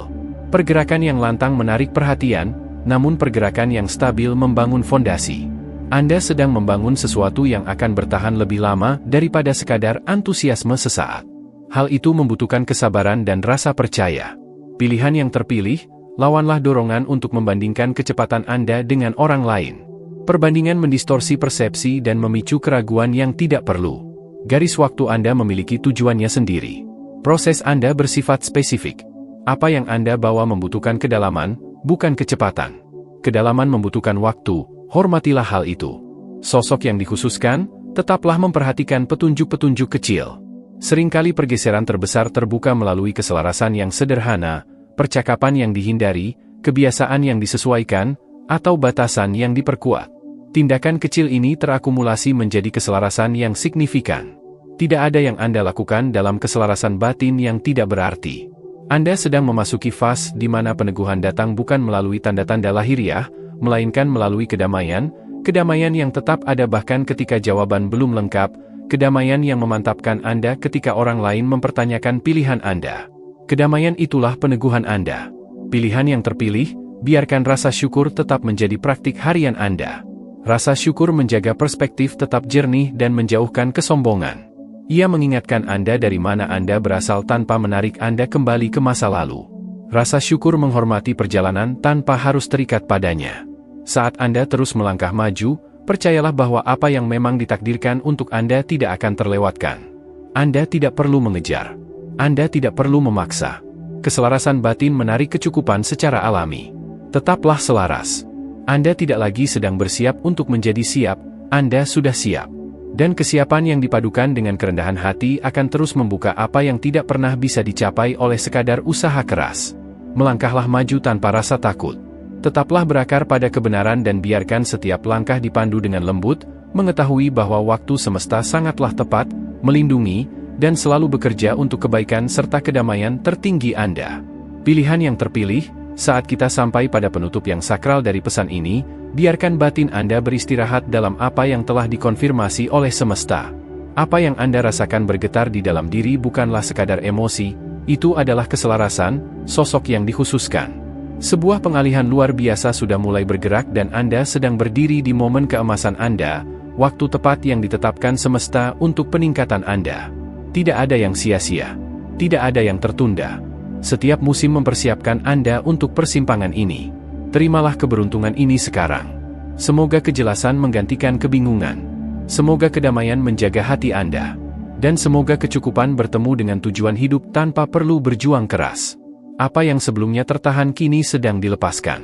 Speaker 1: Pergerakan yang lantang menarik perhatian, namun pergerakan yang stabil membangun fondasi. Anda sedang membangun sesuatu yang akan bertahan lebih lama daripada sekadar antusiasme sesaat. Hal itu membutuhkan kesabaran dan rasa percaya. Pilihan yang terpilih, lawanlah dorongan untuk membandingkan kecepatan Anda dengan orang lain. Perbandingan mendistorsi persepsi dan memicu keraguan yang tidak perlu. Garis waktu Anda memiliki tujuannya sendiri. Proses Anda bersifat spesifik. Apa yang Anda bawa membutuhkan kedalaman, bukan kecepatan. Kedalaman membutuhkan waktu, hormatilah hal itu. Sosok yang dikhususkan, tetaplah memperhatikan petunjuk-petunjuk kecil. Seringkali pergeseran terbesar terbuka melalui keselarasan yang sederhana, percakapan yang dihindari, kebiasaan yang disesuaikan, atau batasan yang diperkuat. Tindakan kecil ini terakumulasi menjadi keselarasan yang signifikan. Tidak ada yang Anda lakukan dalam keselarasan batin yang tidak berarti. Anda sedang memasuki fase di mana peneguhan datang bukan melalui tanda-tanda lahiriah, melainkan melalui kedamaian yang tetap ada bahkan ketika jawaban belum lengkap, kedamaian yang memantapkan Anda ketika orang lain mempertanyakan pilihan Anda. Kedamaian itulah peneguhan Anda. Pilihan yang terpilih, biarkan rasa syukur tetap menjadi praktik harian Anda. Rasa syukur menjaga perspektif tetap jernih dan menjauhkan kesombongan. Ia mengingatkan Anda dari mana Anda berasal tanpa menarik Anda kembali ke masa lalu. Rasa syukur menghormati perjalanan tanpa harus terikat padanya. Saat Anda terus melangkah maju, percayalah bahwa apa yang memang ditakdirkan untuk Anda tidak akan terlewatkan. Anda tidak perlu mengejar. Anda tidak perlu memaksa. Keselarasan batin menarik kecukupan secara alami. Tetaplah selaras. Anda tidak lagi sedang bersiap untuk menjadi siap, Anda sudah siap. Dan kesiapan yang dipadukan dengan kerendahan hati akan terus membuka apa yang tidak pernah bisa dicapai oleh sekadar usaha keras. Melangkahlah maju tanpa rasa takut. Tetaplah berakar pada kebenaran dan biarkan setiap langkah dipandu dengan lembut, mengetahui bahwa waktu semesta sangatlah tepat, melindungi, dan selalu bekerja untuk kebaikan serta kedamaian tertinggi Anda. Pilihan yang terpilih, saat kita sampai pada penutup yang sakral dari pesan ini, biarkan batin Anda beristirahat dalam apa yang telah dikonfirmasi oleh semesta. Apa yang Anda rasakan bergetar di dalam diri bukanlah sekadar emosi, itu adalah keselarasan, sosok yang dikhususkan. Sebuah pengalihan luar biasa sudah mulai bergerak dan Anda sedang berdiri di momen keemasan Anda, waktu tepat yang ditetapkan semesta untuk peningkatan Anda. Tidak ada yang sia-sia. Tidak ada yang tertunda. Setiap musim mempersiapkan Anda untuk persimpangan ini. Terimalah keberuntungan ini sekarang. Semoga kejelasan menggantikan kebingungan. Semoga kedamaian menjaga hati Anda. Dan semoga kecukupan bertemu dengan tujuan hidup tanpa perlu berjuang keras. Apa yang sebelumnya tertahan kini sedang dilepaskan.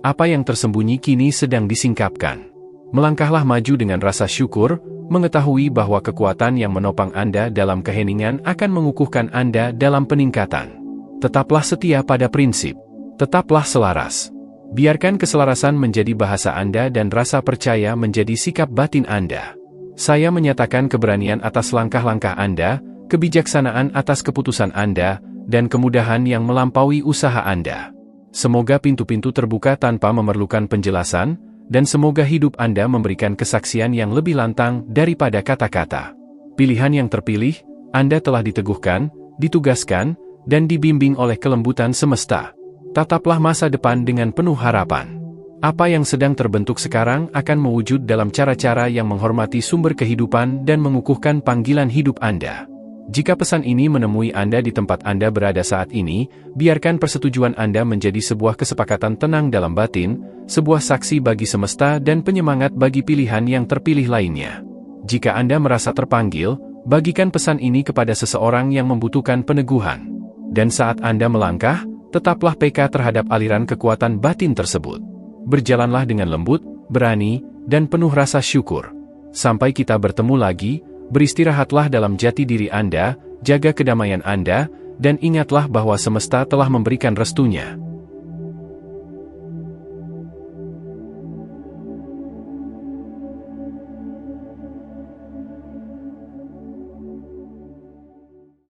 Speaker 1: Apa yang tersembunyi kini sedang disingkapkan. Melangkahlah maju dengan rasa syukur, mengetahui bahwa kekuatan yang menopang Anda dalam keheningan akan mengukuhkan Anda dalam peningkatan. Tetaplah setia pada prinsip. Tetaplah selaras. Biarkan keselarasan menjadi bahasa Anda dan rasa percaya menjadi sikap batin Anda. Saya menyatakan keberanian atas langkah-langkah Anda, kebijaksanaan atas keputusan Anda, dan kemudahan yang melampaui usaha Anda. Semoga pintu-pintu terbuka tanpa memerlukan penjelasan, dan semoga hidup Anda memberikan kesaksian yang lebih lantang daripada kata-kata. Pilihan yang terpilih, Anda telah diteguhkan, ditugaskan, dan dibimbing oleh kelembutan semesta. Tataplah masa depan dengan penuh harapan. Apa yang sedang terbentuk sekarang akan mewujud dalam cara-cara yang menghormati sumber kehidupan dan mengukuhkan panggilan hidup Anda. Jika pesan ini menemui Anda di tempat Anda berada saat ini, biarkan persetujuan Anda menjadi sebuah kesepakatan tenang dalam batin, sebuah saksi bagi semesta dan penyemangat bagi pilihan yang terpilih lainnya. Jika Anda merasa terpanggil, bagikan pesan ini kepada seseorang yang membutuhkan peneguhan. Dan saat Anda melangkah, Tetaplah peka terhadap aliran kekuatan batin tersebut. Berjalanlah dengan lembut, berani, dan penuh rasa syukur. Sampai kita bertemu lagi, beristirahatlah dalam jati diri Anda, jaga kedamaian Anda, dan ingatlah bahwa semesta telah memberikan restunya.